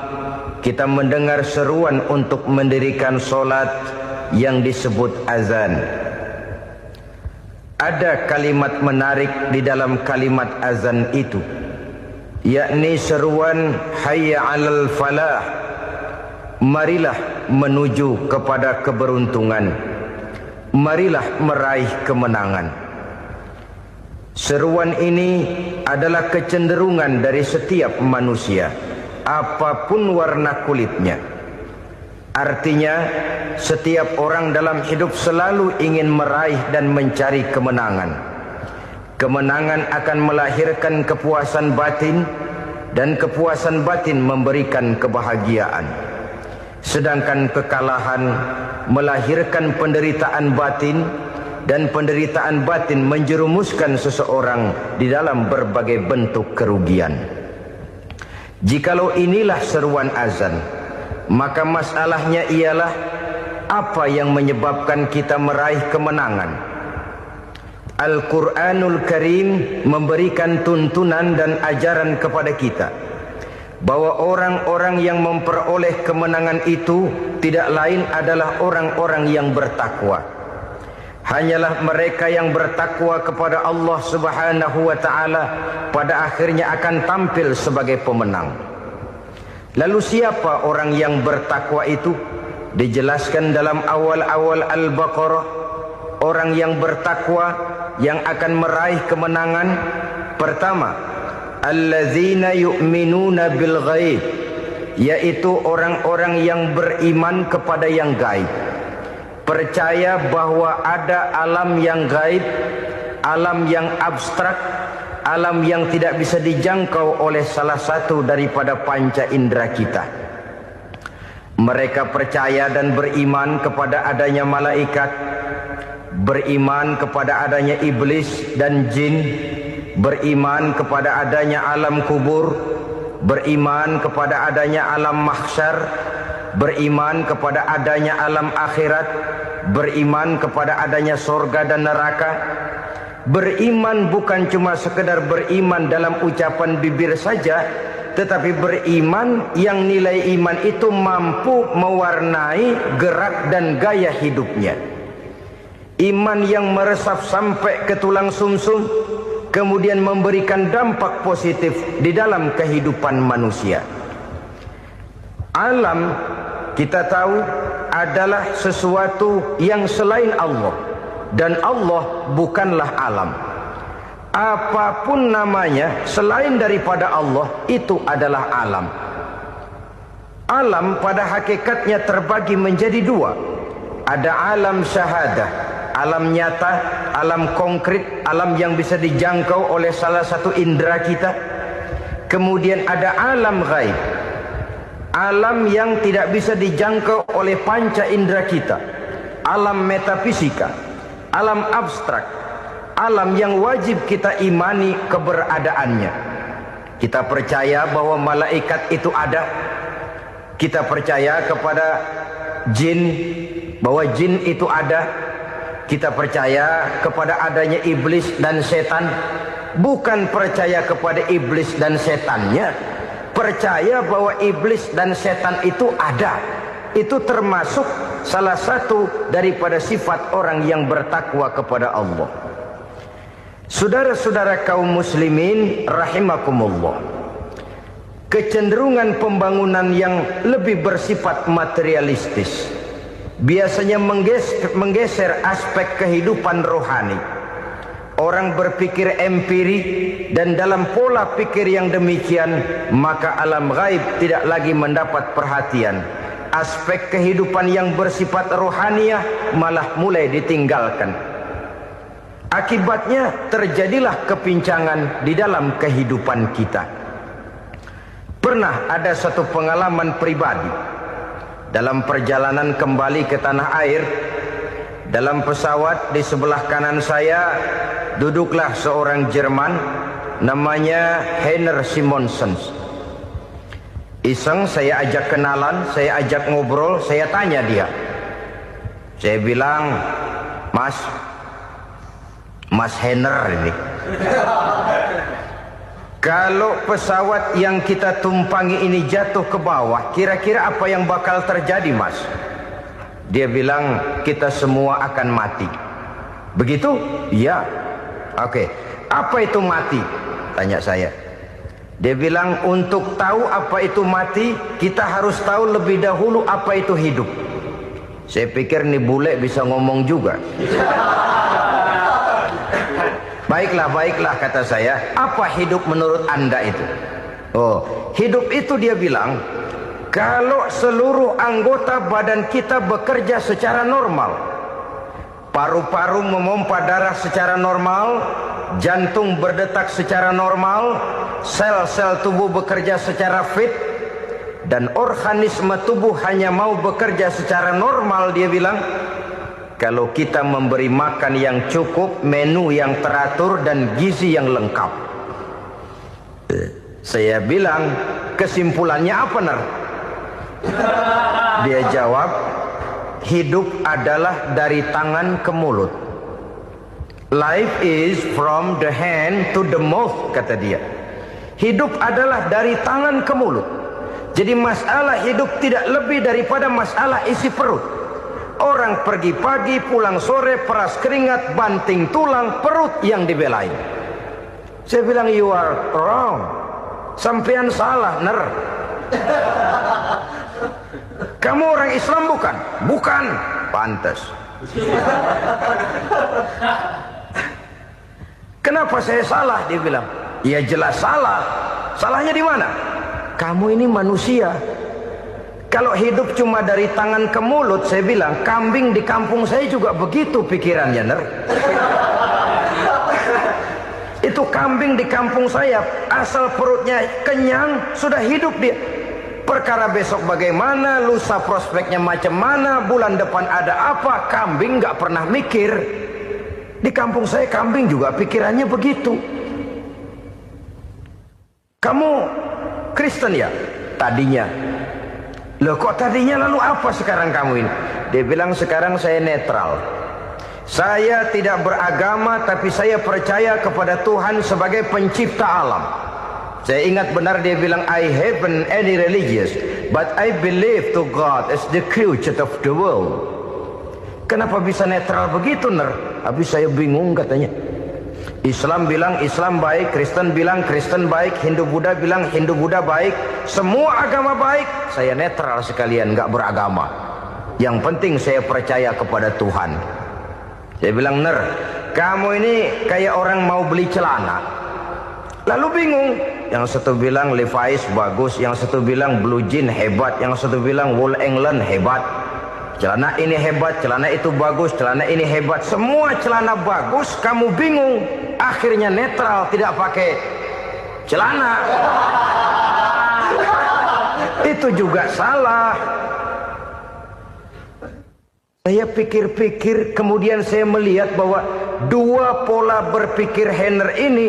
kita mendengar seruan untuk mendirikan solat yang disebut azan. Ada kalimat menarik di dalam kalimat azan itu, yakni seruan hayya 'alal falah, marilah menuju kepada keberuntungan, marilah meraih kemenangan. Seruan ini adalah kecenderungan dari setiap manusia, apapun warna kulitnya. Artinya, setiap orang dalam hidup selalu ingin meraih dan mencari kemenangan. Kemenangan akan melahirkan kepuasan batin, dan kepuasan batin memberikan kebahagiaan. Sedangkan kekalahan melahirkan penderitaan batin, dan penderitaan batin menjerumuskan seseorang di dalam berbagai bentuk kerugian. Jikalau inilah seruan azan, maka masalahnya ialah apa yang menyebabkan kita meraih kemenangan. Al-Quranul Karim memberikan tuntunan dan ajaran kepada kita bahwa orang-orang yang memperoleh kemenangan itu tidak lain adalah orang-orang yang bertakwa. Hanyalah mereka yang bertakwa kepada Allah Subhanahu wa ta'ala pada akhirnya akan tampil sebagai pemenang. Lalu siapa orang yang bertakwa itu? Dijelaskan dalam awal-awal Al-Baqarah, orang yang bertakwa yang akan meraih kemenangan. Pertama, allazina yu'minuna bil ghaib, yaitu orang-orang yang beriman kepada yang gaib. Percaya bahwa ada alam yang gaib, alam yang abstrak, alam yang tidak bisa dijangkau oleh salah satu daripada panca indera kita. Mereka percaya dan beriman kepada adanya malaikat, beriman kepada adanya iblis dan jin, beriman kepada adanya alam kubur, beriman kepada adanya alam mahsyar, beriman kepada adanya alam akhirat, beriman kepada adanya surga dan neraka. Beriman bukan cuma sekedar beriman dalam ucapan bibir saja, tetapi beriman yang nilai iman itu mampu mewarnai gerak dan gaya hidupnya. Iman yang meresap sampai ke tulang sumsum, kemudian memberikan dampak positif di dalam kehidupan manusia. Alam, kita tahu, adalah sesuatu yang selain Allah, dan Allah bukanlah alam. Apapun namanya selain daripada Allah, itu adalah alam. Alam pada hakikatnya terbagi menjadi dua. Ada alam syahadah, alam nyata, alam konkret, alam yang bisa dijangkau oleh salah satu indera kita. Kemudian ada alam ghaib, alam yang tidak bisa dijangkau oleh panca indera kita, alam metafisika, alam abstrak, alam yang wajib kita imani keberadaannya. Kita percaya bahwa malaikat itu ada. Kita percaya kepada jin, bahwa jin itu ada. Kita percaya kepada adanya iblis dan setan. Bukan percaya kepada iblis dan setannya, percaya bahwa iblis dan setan itu ada. Itu termasuk salah satu daripada sifat orang yang bertakwa kepada Allah. Saudara-saudara kaum muslimin rahimakumullah, kecenderungan pembangunan yang lebih bersifat materialistis biasanya menggeser aspek kehidupan rohani. Orang berpikir empiri, dan dalam pola pikir yang demikian, maka alam gaib tidak lagi mendapat perhatian. Aspek kehidupan yang bersifat rohaniah malah mulai ditinggalkan. Akibatnya terjadilah kepincangan di dalam kehidupan kita. Pernah ada satu pengalaman pribadi dalam perjalanan kembali ke tanah air. Dalam pesawat di sebelah kanan saya duduklah seorang Jerman, namanya Heiner Simonsen. Iseng saya ajak kenalan, saya ajak ngobrol, saya tanya dia. Saya bilang, Mas Heiner ini, kalau pesawat yang kita tumpangi ini jatuh ke bawah, kira-kira apa yang bakal terjadi, Mas? Dia bilang, kita semua akan mati. Begitu? Iya. Oke. Apa itu mati? Tanya saya. Dia bilang, untuk tahu apa itu mati, kita harus tahu lebih dahulu apa itu hidup. Saya pikir nih bule bisa ngomong juga. Baiklah kata saya. Apa hidup menurut Anda itu? Oh, hidup itu dia bilang, kalau seluruh anggota badan kita bekerja secara normal, paru-paru memompa darah secara normal, jantung berdetak secara normal, sel-sel tubuh bekerja secara fit, dan organisme tubuh hanya mau bekerja secara normal, dia bilang, kalau kita memberi makan yang cukup, menu yang teratur, dan gizi yang lengkap. Saya bilang, kesimpulannya apa, Ner? Dia jawab, hidup adalah dari tangan ke mulut. Life is from the hand to the mouth, kata dia. Hidup adalah dari tangan ke mulut. Jadi masalah hidup tidak lebih daripada masalah isi perut. Orang pergi pagi, pulang sore, peras keringat, banting tulang, perut yang dibelain. Saya bilang, you are wrong. Sampean salah, Ner. Kamu orang Islam bukan? Bukan. Pantas. Kenapa saya salah? Dia bilang. Ya jelas salah. Salahnya di mana? Kamu ini manusia. Kalau hidup cuma dari tangan ke mulut, saya bilang, kambing di kampung saya juga begitu pikirannya, Ner. Itu kambing di kampung saya, asal perutnya kenyang, sudah hidup dia. Perkara besok bagaimana, lusa prospeknya macam mana, bulan depan ada apa, kambing nggak pernah mikir. Di kampung saya kambing juga pikirannya begitu. Kamu Kristen ya? Tadinya. Loh kok tadinya, lalu apa sekarang kamu ini? Dia bilang sekarang saya netral. Saya tidak beragama, tapi saya percaya kepada Tuhan sebagai pencipta alam. Saya ingat benar dia bilang, I haven't any religious, but I believe to God as the creator of the world. Kenapa bisa netral begitu, Ner? Habis saya bingung katanya. Islam bilang Islam baik, Kristen bilang Kristen baik, Hindu Buddha bilang Hindu Buddha baik, semua agama baik. Saya netral sekalian, nggak beragama. Yang penting saya percaya kepada Tuhan. Saya bilang, Ner, kamu ini kayak orang mau beli celana, lalu bingung. Yang satu bilang Levi's bagus, yang satu bilang Blue Jean hebat, yang satu bilang Wool England hebat. Celana ini hebat, celana itu bagus, celana ini hebat. Semua celana bagus, kamu bingung. Akhirnya netral, tidak pakai celana. Itu juga salah. Saya pikir-pikir, kemudian saya melihat bahwa dua pola berpikir Henner ini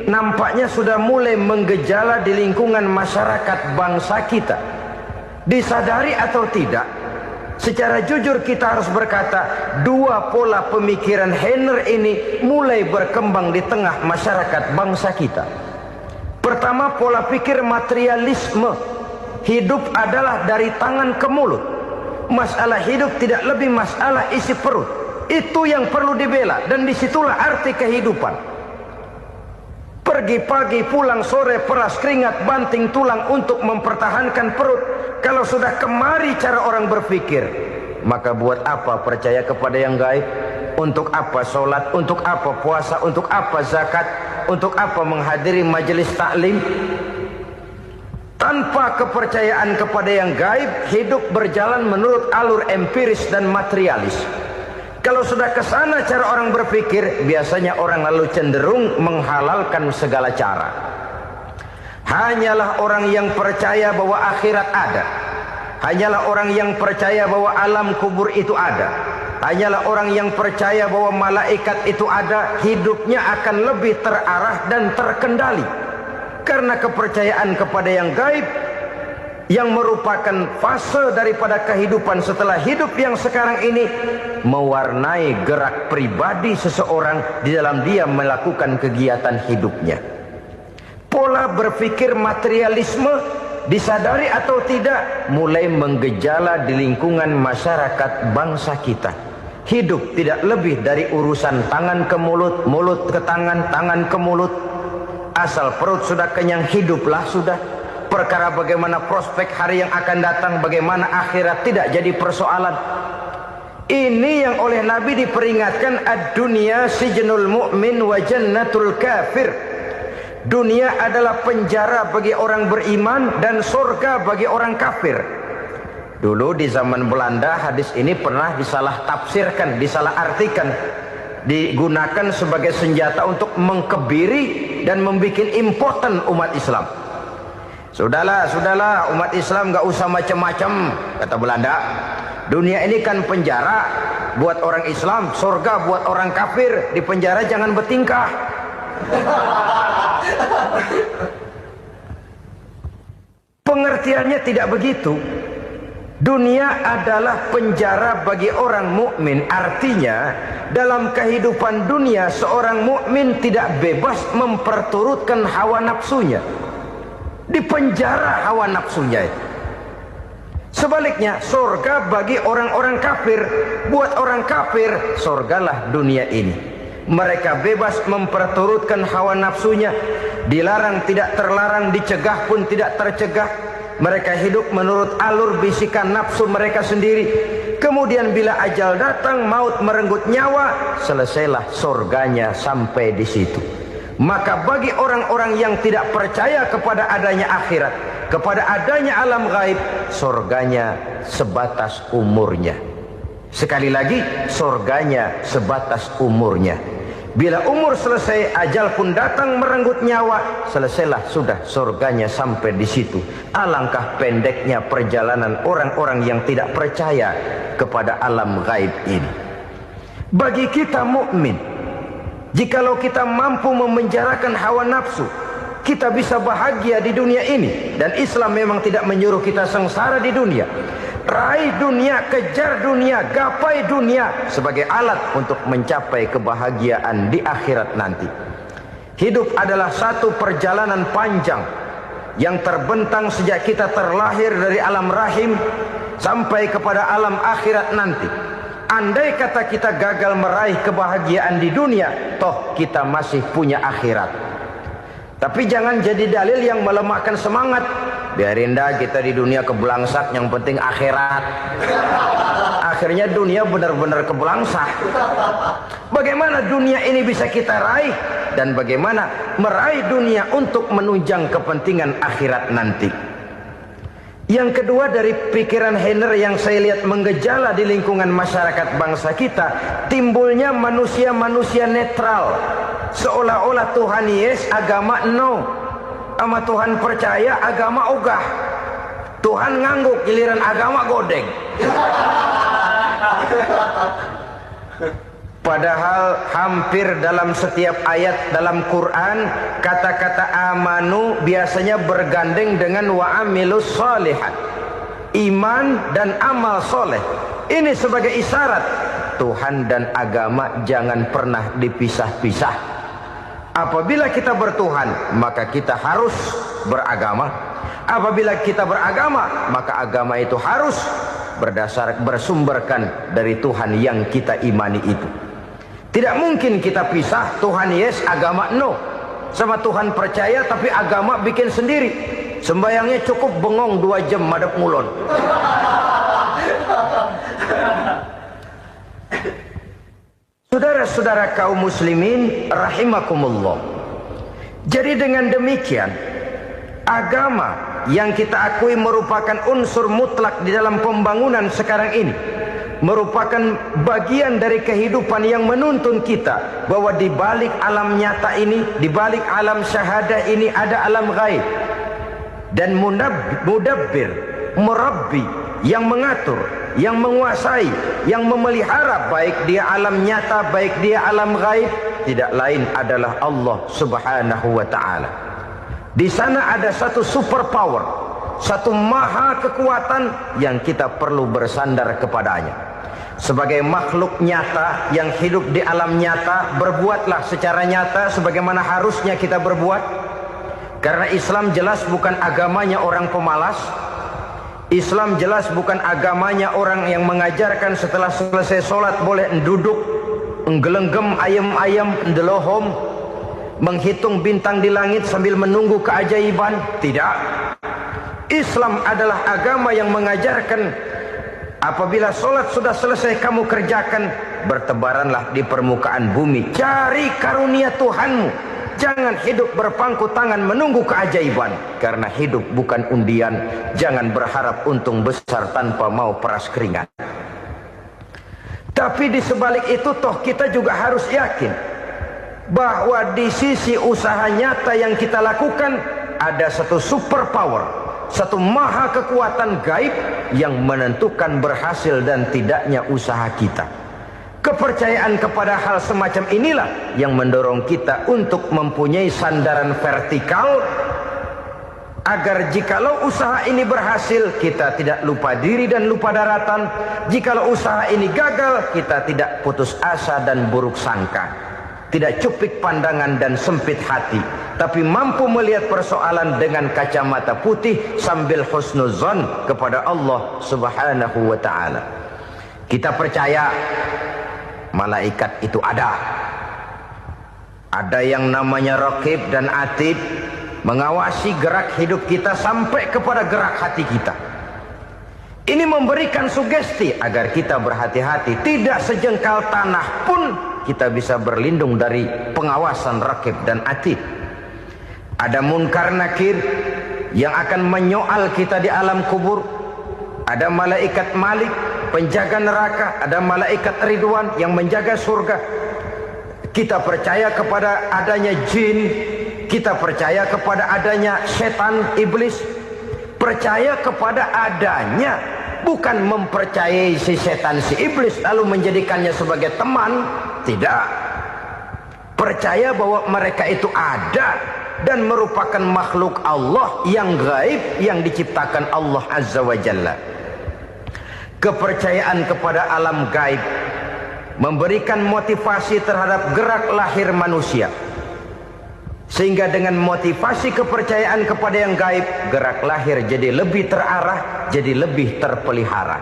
nampaknya sudah mulai menggejala di lingkungan masyarakat bangsa kita. Disadari atau tidak, secara jujur kita harus berkata, dua pola pemikiran Henner ini mulai berkembang di tengah masyarakat bangsa kita. Pertama, pola pikir materialisme. Hidup adalah dari tangan ke mulut. Masalah hidup tidak lebih masalah isi perut. Itu yang perlu dibela, dan disitulah arti kehidupan. Pergi pagi, pulang sore, peras keringat, banting tulang untuk mempertahankan perut. Kalau sudah kemari cara orang berpikir, maka buat apa percaya kepada yang gaib? Untuk apa sholat? Untuk apa puasa? Untuk apa zakat? Untuk apa menghadiri majelis taklim? Tanpa kepercayaan kepada yang gaib, hidup berjalan menurut alur empiris dan materialis. Kalau sudah ke sana cara orang berpikir, biasanya orang lalu cenderung menghalalkan segala cara. Hanyalah orang yang percaya bahwa akhirat ada. Hanyalah orang yang percaya bahwa alam kubur itu ada. Hanyalah orang yang percaya bahwa malaikat itu ada, hidupnya akan lebih terarah dan terkendali. Karena kepercayaan kepada yang gaib, yang merupakan fase daripada kehidupan setelah hidup yang sekarang ini, mewarnai gerak pribadi seseorang di dalam dia melakukan kegiatan hidupnya. Pola berpikir materialisme, disadari atau tidak, mulai menggejala di lingkungan masyarakat bangsa kita. Hidup tidak lebih dari urusan tangan ke mulut, mulut ke tangan, tangan ke mulut. Asal perut sudah kenyang, hiduplah sudah. Perkara bagaimana prospek hari yang akan datang, bagaimana akhirat, tidak jadi persoalan. Ini yang oleh Nabi diperingatkan, ad-dunya sijnul mu'min wa jannatul kafir. Dunia adalah penjara bagi orang beriman dan surga bagi orang kafir. Dulu di zaman Belanda hadis ini pernah disalah tafsirkan, disalah artikan, digunakan sebagai senjata untuk mengkebiri dan membuat impoten umat Islam. Sudahlah umat Islam gak usah macam-macam, kata Belanda. Dunia ini kan penjara buat orang Islam, surga buat orang kafir. Di penjara jangan bertingkah. Pengertiannya tidak begitu. Dunia adalah penjara bagi orang mukmin. Artinya dalam kehidupan dunia seorang mukmin tidak bebas memperturutkan hawa nafsunya. Di penjara hawa nafsunya itu. Sebaliknya, surga bagi orang-orang kafir. Buat orang kafir, surgalah dunia ini. Mereka bebas memperturutkan hawa nafsunya. Dilarang tidak terlarang, dicegah pun tidak tercegah. Mereka hidup menurut alur bisikan nafsu mereka sendiri. Kemudian bila ajal datang, maut merenggut nyawa, selesailah surganya sampai di situ. Maka bagi orang-orang yang tidak percaya kepada adanya akhirat, kepada adanya alam gaib, surganya sebatas umurnya. Sekali lagi, surganya sebatas umurnya. Bila umur selesai, ajal pun datang merenggut nyawa, selesailah sudah surganya sampai di situ. Alangkah pendeknya perjalanan orang-orang yang tidak percaya kepada alam gaib ini. Bagi kita mukmin, jikalau kita mampu memenjarakan hawa nafsu, kita bisa bahagia di dunia ini. Dan Islam memang tidak menyuruh kita sengsara di dunia. Raih dunia, kejar dunia, gapai dunia sebagai alat untuk mencapai kebahagiaan di akhirat nanti. Hidup adalah satu perjalanan panjang yang terbentang sejak kita terlahir dari alam rahim sampai kepada alam akhirat nanti. Andai kata kita gagal meraih kebahagiaan di dunia, toh kita masih punya akhirat. Tapi jangan jadi dalil yang melemahkan semangat. Biarin dah kita di dunia kebelangsak, yang penting akhirat. Akhirnya dunia benar-benar kebelangsak. Bagaimana dunia ini bisa kita raih, dan bagaimana meraih dunia untuk menunjang kepentingan akhirat nanti. Yang kedua, dari pikiran Heiner yang saya lihat menggejala di lingkungan masyarakat bangsa kita, timbulnya manusia-manusia netral. Seolah-olah Tuhan yes, agama no. Sama Tuhan percaya, agama ogah. Tuhan ngangguk, giliran agama godeng. Padahal hampir dalam setiap ayat dalam Quran, kata-kata amanu biasanya bergandeng dengan wa amilus sholihat. Iman dan amal soleh. Ini sebagai isyarat Tuhan dan agama jangan pernah dipisah-pisah. Apabila kita bertuhan, maka kita harus beragama. Apabila kita beragama, maka agama itu harus bersumberkan dari Tuhan yang kita imani itu. Tidak mungkin kita pisah, Tuhan yes, agama no. Sama Tuhan percaya tapi agama bikin sendiri. Sembayangnya cukup bengong 2 jam madep mulon. Saudara-saudara kaum muslimin rahimakumullah. Jadi dengan demikian, agama yang kita akui merupakan unsur mutlak di dalam pembangunan sekarang ini, merupakan bagian dari kehidupan yang menuntun kita bahwa di balik alam nyata ini, di balik alam syahadah ini ada alam gaib. Dan mudabbir, murabbi, yang mengatur, yang menguasai, yang memelihara baik dia alam nyata, baik dia alam gaib, tidak lain adalah Allah Subhanahu wa ta'ala. Di sana ada satu super power, satu maha kekuatan yang kita perlu bersandar kepadanya. Sebagai makhluk nyata yang hidup di alam nyata, berbuatlah secara nyata sebagaimana harusnya kita berbuat. Karena Islam jelas bukan agamanya orang pemalas. Islam jelas bukan agamanya orang yang mengajarkan setelah selesai sholat boleh duduk, nggelenggem ayam-ayam, ndelohom, menghitung bintang di langit sambil menunggu keajaiban. Tidak. Islam adalah agama yang mengajarkan apabila sholat sudah selesai kamu kerjakan, bertebaranlah di permukaan bumi, cari karunia Tuhanmu. Jangan hidup berpangku tangan menunggu keajaiban. Karena hidup bukan undian. Jangan berharap untung besar tanpa mau peras keringat. Tapi di sebalik itu toh kita juga harus yakin bahwa di sisi usaha nyata yang kita lakukan ada satu super power, satu maha kekuatan gaib yang menentukan berhasil dan tidaknya usaha kita. Kepercayaan kepada hal semacam inilah yang mendorong kita untuk mempunyai sandaran vertikal, agar jikalau usaha ini berhasil, kita tidak lupa diri dan lupa daratan. Jikalau usaha ini gagal, kita tidak putus asa dan buruk sangka, tidak cupik pandangan dan sempit hati, tapi mampu melihat persoalan dengan kacamata putih sambil husnuzon kepada Allah Subhanahu wa ta'ala. Kita percaya malaikat itu ada. Ada yang namanya Raqib dan Atid, mengawasi gerak hidup kita sampai kepada gerak hati kita. Ini memberikan sugesti agar kita berhati-hati. Tidak sejengkal tanah pun kita bisa berlindung dari pengawasan rakib dan atid. Ada munkar nakir yang akan menyoal kita di alam kubur. Ada malaikat Malik, penjaga neraka. Ada malaikat Ridwan yang menjaga surga. Kita percaya kepada adanya jin, kita percaya kepada adanya setan, iblis. Percaya kepada adanya, bukan mempercayai si setan, si iblis lalu menjadikannya sebagai teman. Tidak. Percaya bahwa mereka itu ada dan merupakan makhluk Allah yang gaib yang diciptakan Allah Azza wa Jalla. Kepercayaan kepada alam gaib memberikan motivasi terhadap gerak lahir manusia, sehingga dengan motivasi kepercayaan kepada yang gaib, gerak lahir jadi lebih terarah, jadi lebih terpelihara.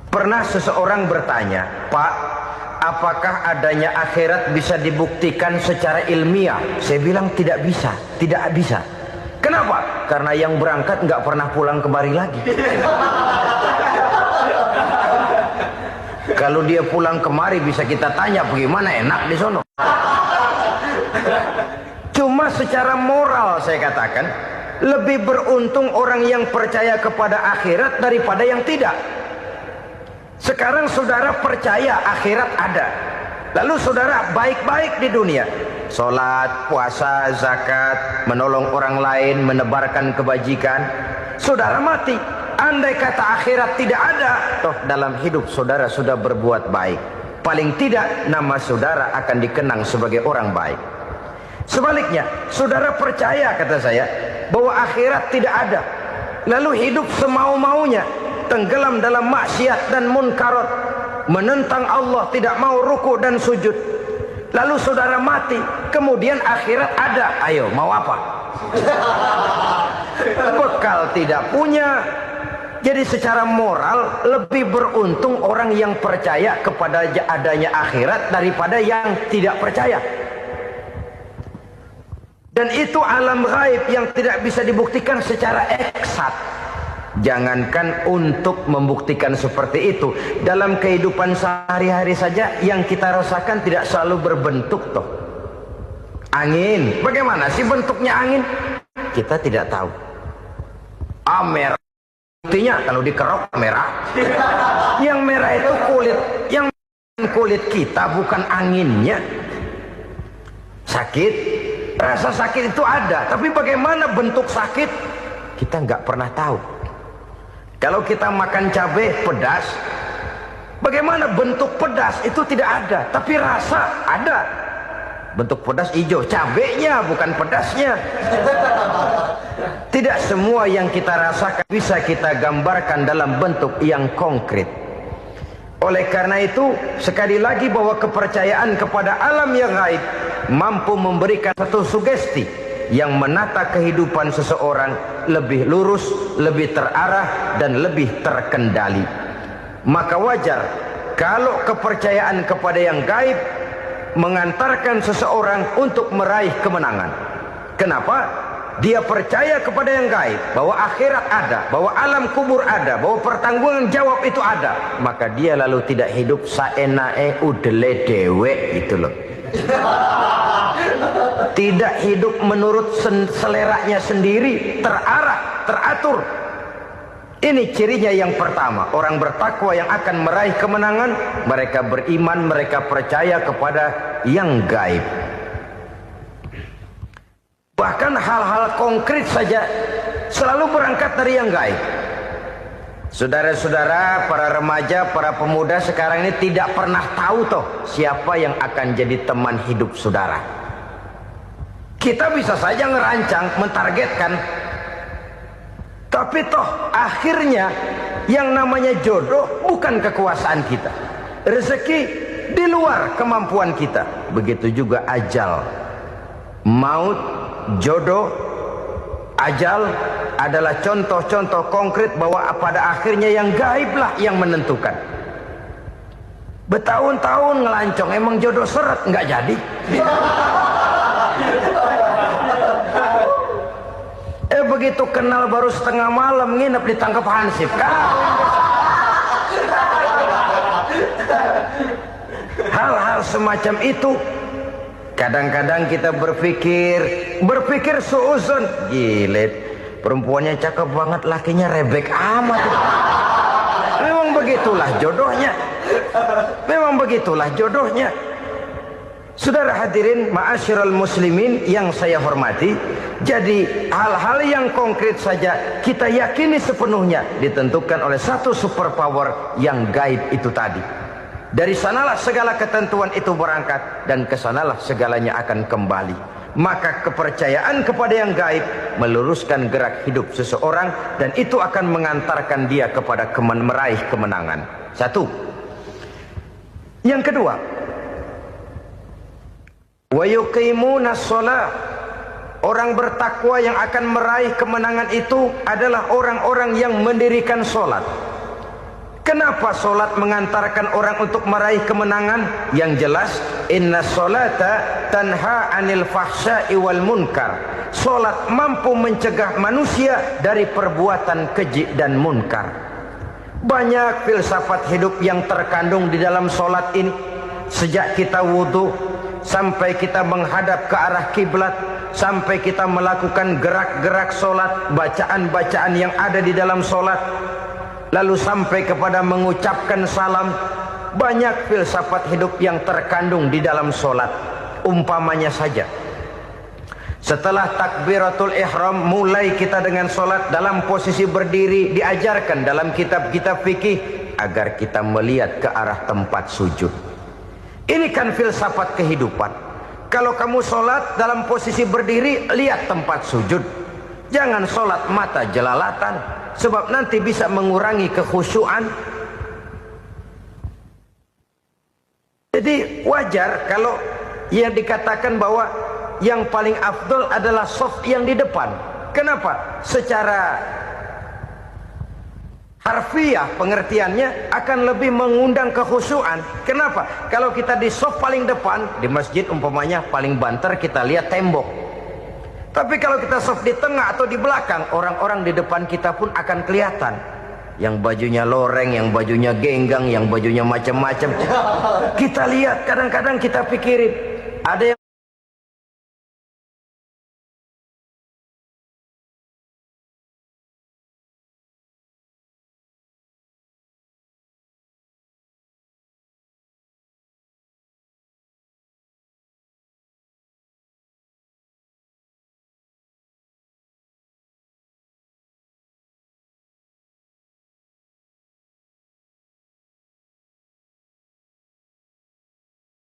Pernah seseorang bertanya, "Pak, apakah adanya akhirat bisa dibuktikan secara ilmiah?" Saya bilang tidak bisa, tidak bisa. Kenapa? Karena yang berangkat nggak pernah pulang kembali lagi. Kalau dia pulang kemari bisa kita tanya bagaimana enak di sono. Cuma secara moral saya katakan, lebih beruntung orang yang percaya kepada akhirat daripada yang tidak. Sekarang saudara percaya akhirat ada, lalu saudara baik-baik di dunia, sholat, puasa, zakat, menolong orang lain, menebarkan kebajikan. Saudara mati, andai kata akhirat tidak ada, toh dalam hidup saudara sudah berbuat baik. Paling tidak nama saudara akan dikenang sebagai orang baik. Sebaliknya, saudara percaya, kata saya, bahwa akhirat tidak ada, lalu hidup semau-maunya, tenggelam dalam maksiat dan munkarat, menentang Allah, tidak mau ruku dan sujud. Lalu saudara mati, kemudian akhirat ada. Ayo, mau apa? Bekal tidak punya. Jadi secara moral lebih beruntung orang yang percaya kepada adanya akhirat daripada yang tidak percaya. Dan itu alam gaib yang tidak bisa dibuktikan secara eksat. Jangankan untuk membuktikan seperti itu, dalam kehidupan sehari-hari saja yang kita rasakan tidak selalu berbentuk toh. Angin, bagaimana sih bentuknya angin? Kita tidak tahu. Merah, buktinya kalau dikerok merah. Yang merah itu kulit, yang kulit kita bukan anginnya. Sakit, rasa sakit itu ada, tapi bagaimana bentuk sakit? Kita nggak pernah tahu. Kalau kita makan cabai pedas, bagaimana bentuk pedas itu tidak ada, tapi rasa ada. Bentuk pedas hijau, cabainya bukan pedasnya. Tidak semua yang kita rasakan bisa kita gambarkan dalam bentuk yang konkret. Oleh karena itu, sekali lagi bahwa kepercayaan kepada alam yang gaib mampu memberikan satu sugesti yang menata kehidupan seseorang lebih lurus, lebih terarah, dan lebih terkendali. Maka wajar kalau kepercayaan kepada yang gaib mengantarkan seseorang untuk meraih kemenangan. Kenapa? Dia percaya kepada yang gaib, bahwa akhirat ada, bahwa alam kubur ada, bahwa pertanggungan jawab itu ada. Maka dia lalu tidak hidup saenae udele dewe, gitu loh. Tidak hidup menurut seleranya sendiri, terarah, teratur. Ini cirinya yang pertama. Orang bertakwa yang akan meraih kemenangan, mereka beriman, mereka percaya kepada yang gaib. Bahkan hal-hal konkret saja selalu berangkat dari yang gaib. Saudara-saudara, para remaja, para pemuda sekarang ini tidak pernah tahu toh siapa yang akan jadi teman hidup saudara. Kita bisa saja ngerancang, mentargetkan, tapi toh akhirnya yang namanya jodoh bukan kekuasaan kita. Rezeki di luar kemampuan kita. Begitu juga ajal. Maut, jodoh, ajal adalah contoh-contoh konkret bahwa pada akhirnya yang gaiblah yang menentukan. Bertahun-tahun ngelancong, emang jodoh seret, nggak jadi. Begitu kenal baru setengah malam nginep ditangkap hansip kan. Hal-hal semacam itu kadang-kadang kita berpikir suuzon, gile, perempuannya cakep banget, lakinya rebek amat. Memang begitulah jodohnya. Memang begitulah jodohnya. Saudara hadirin ma'asyiral muslimin yang saya hormati, jadi hal-hal yang konkret saja kita yakini sepenuhnya ditentukan oleh satu superpower yang gaib itu tadi. Dari sanalah segala ketentuan itu berangkat dan kesanalah segalanya akan kembali. Maka kepercayaan kepada yang gaib meluruskan gerak hidup seseorang dan itu akan mengantarkan dia kepada meraih kemenangan. Satu. Yang kedua, wa yuqimuna shalah. Orang bertakwa yang akan meraih kemenangan itu adalah orang-orang yang mendirikan sholat. Kenapa sholat mengantarkan orang untuk meraih kemenangan? Yang jelas, inna sholata tanha anil fahsya'i wal munkar. Sholat mampu mencegah manusia dari perbuatan keji dan munkar. Banyak filsafat hidup yang terkandung di dalam sholat ini. Sejak kita wudhu sampai kita menghadap ke arah kiblat, sampai kita melakukan gerak-gerak sholat, bacaan-bacaan yang ada di dalam sholat, lalu sampai kepada mengucapkan salam. Banyak filsafat hidup yang terkandung di dalam sholat. Umpamanya saja, setelah takbiratul ihram mulai kita dengan sholat dalam posisi berdiri, diajarkan dalam kitab-kitab fikih agar kita melihat ke arah tempat sujud. Ini kan filsafat kehidupan. Kalau kamu sholat dalam posisi berdiri, lihat tempat sujud. Jangan sholat mata jelalatan, sebab nanti bisa mengurangi kekhusyuan. Jadi wajar kalau yang dikatakan bahwa yang paling afdol adalah shaf yang di depan. Kenapa? Secara harfiah pengertiannya akan lebih mengundang kekhusyuan. Kenapa? Kalau kita di shaf paling depan di masjid umpamanya paling banter kita lihat tembok. Tapi kalau kita shaf di tengah atau di belakang, orang-orang di depan kita pun akan kelihatan. Yang bajunya loreng, yang bajunya genggang, yang bajunya macam-macam. Kita lihat, kadang-kadang kita pikirin ada yang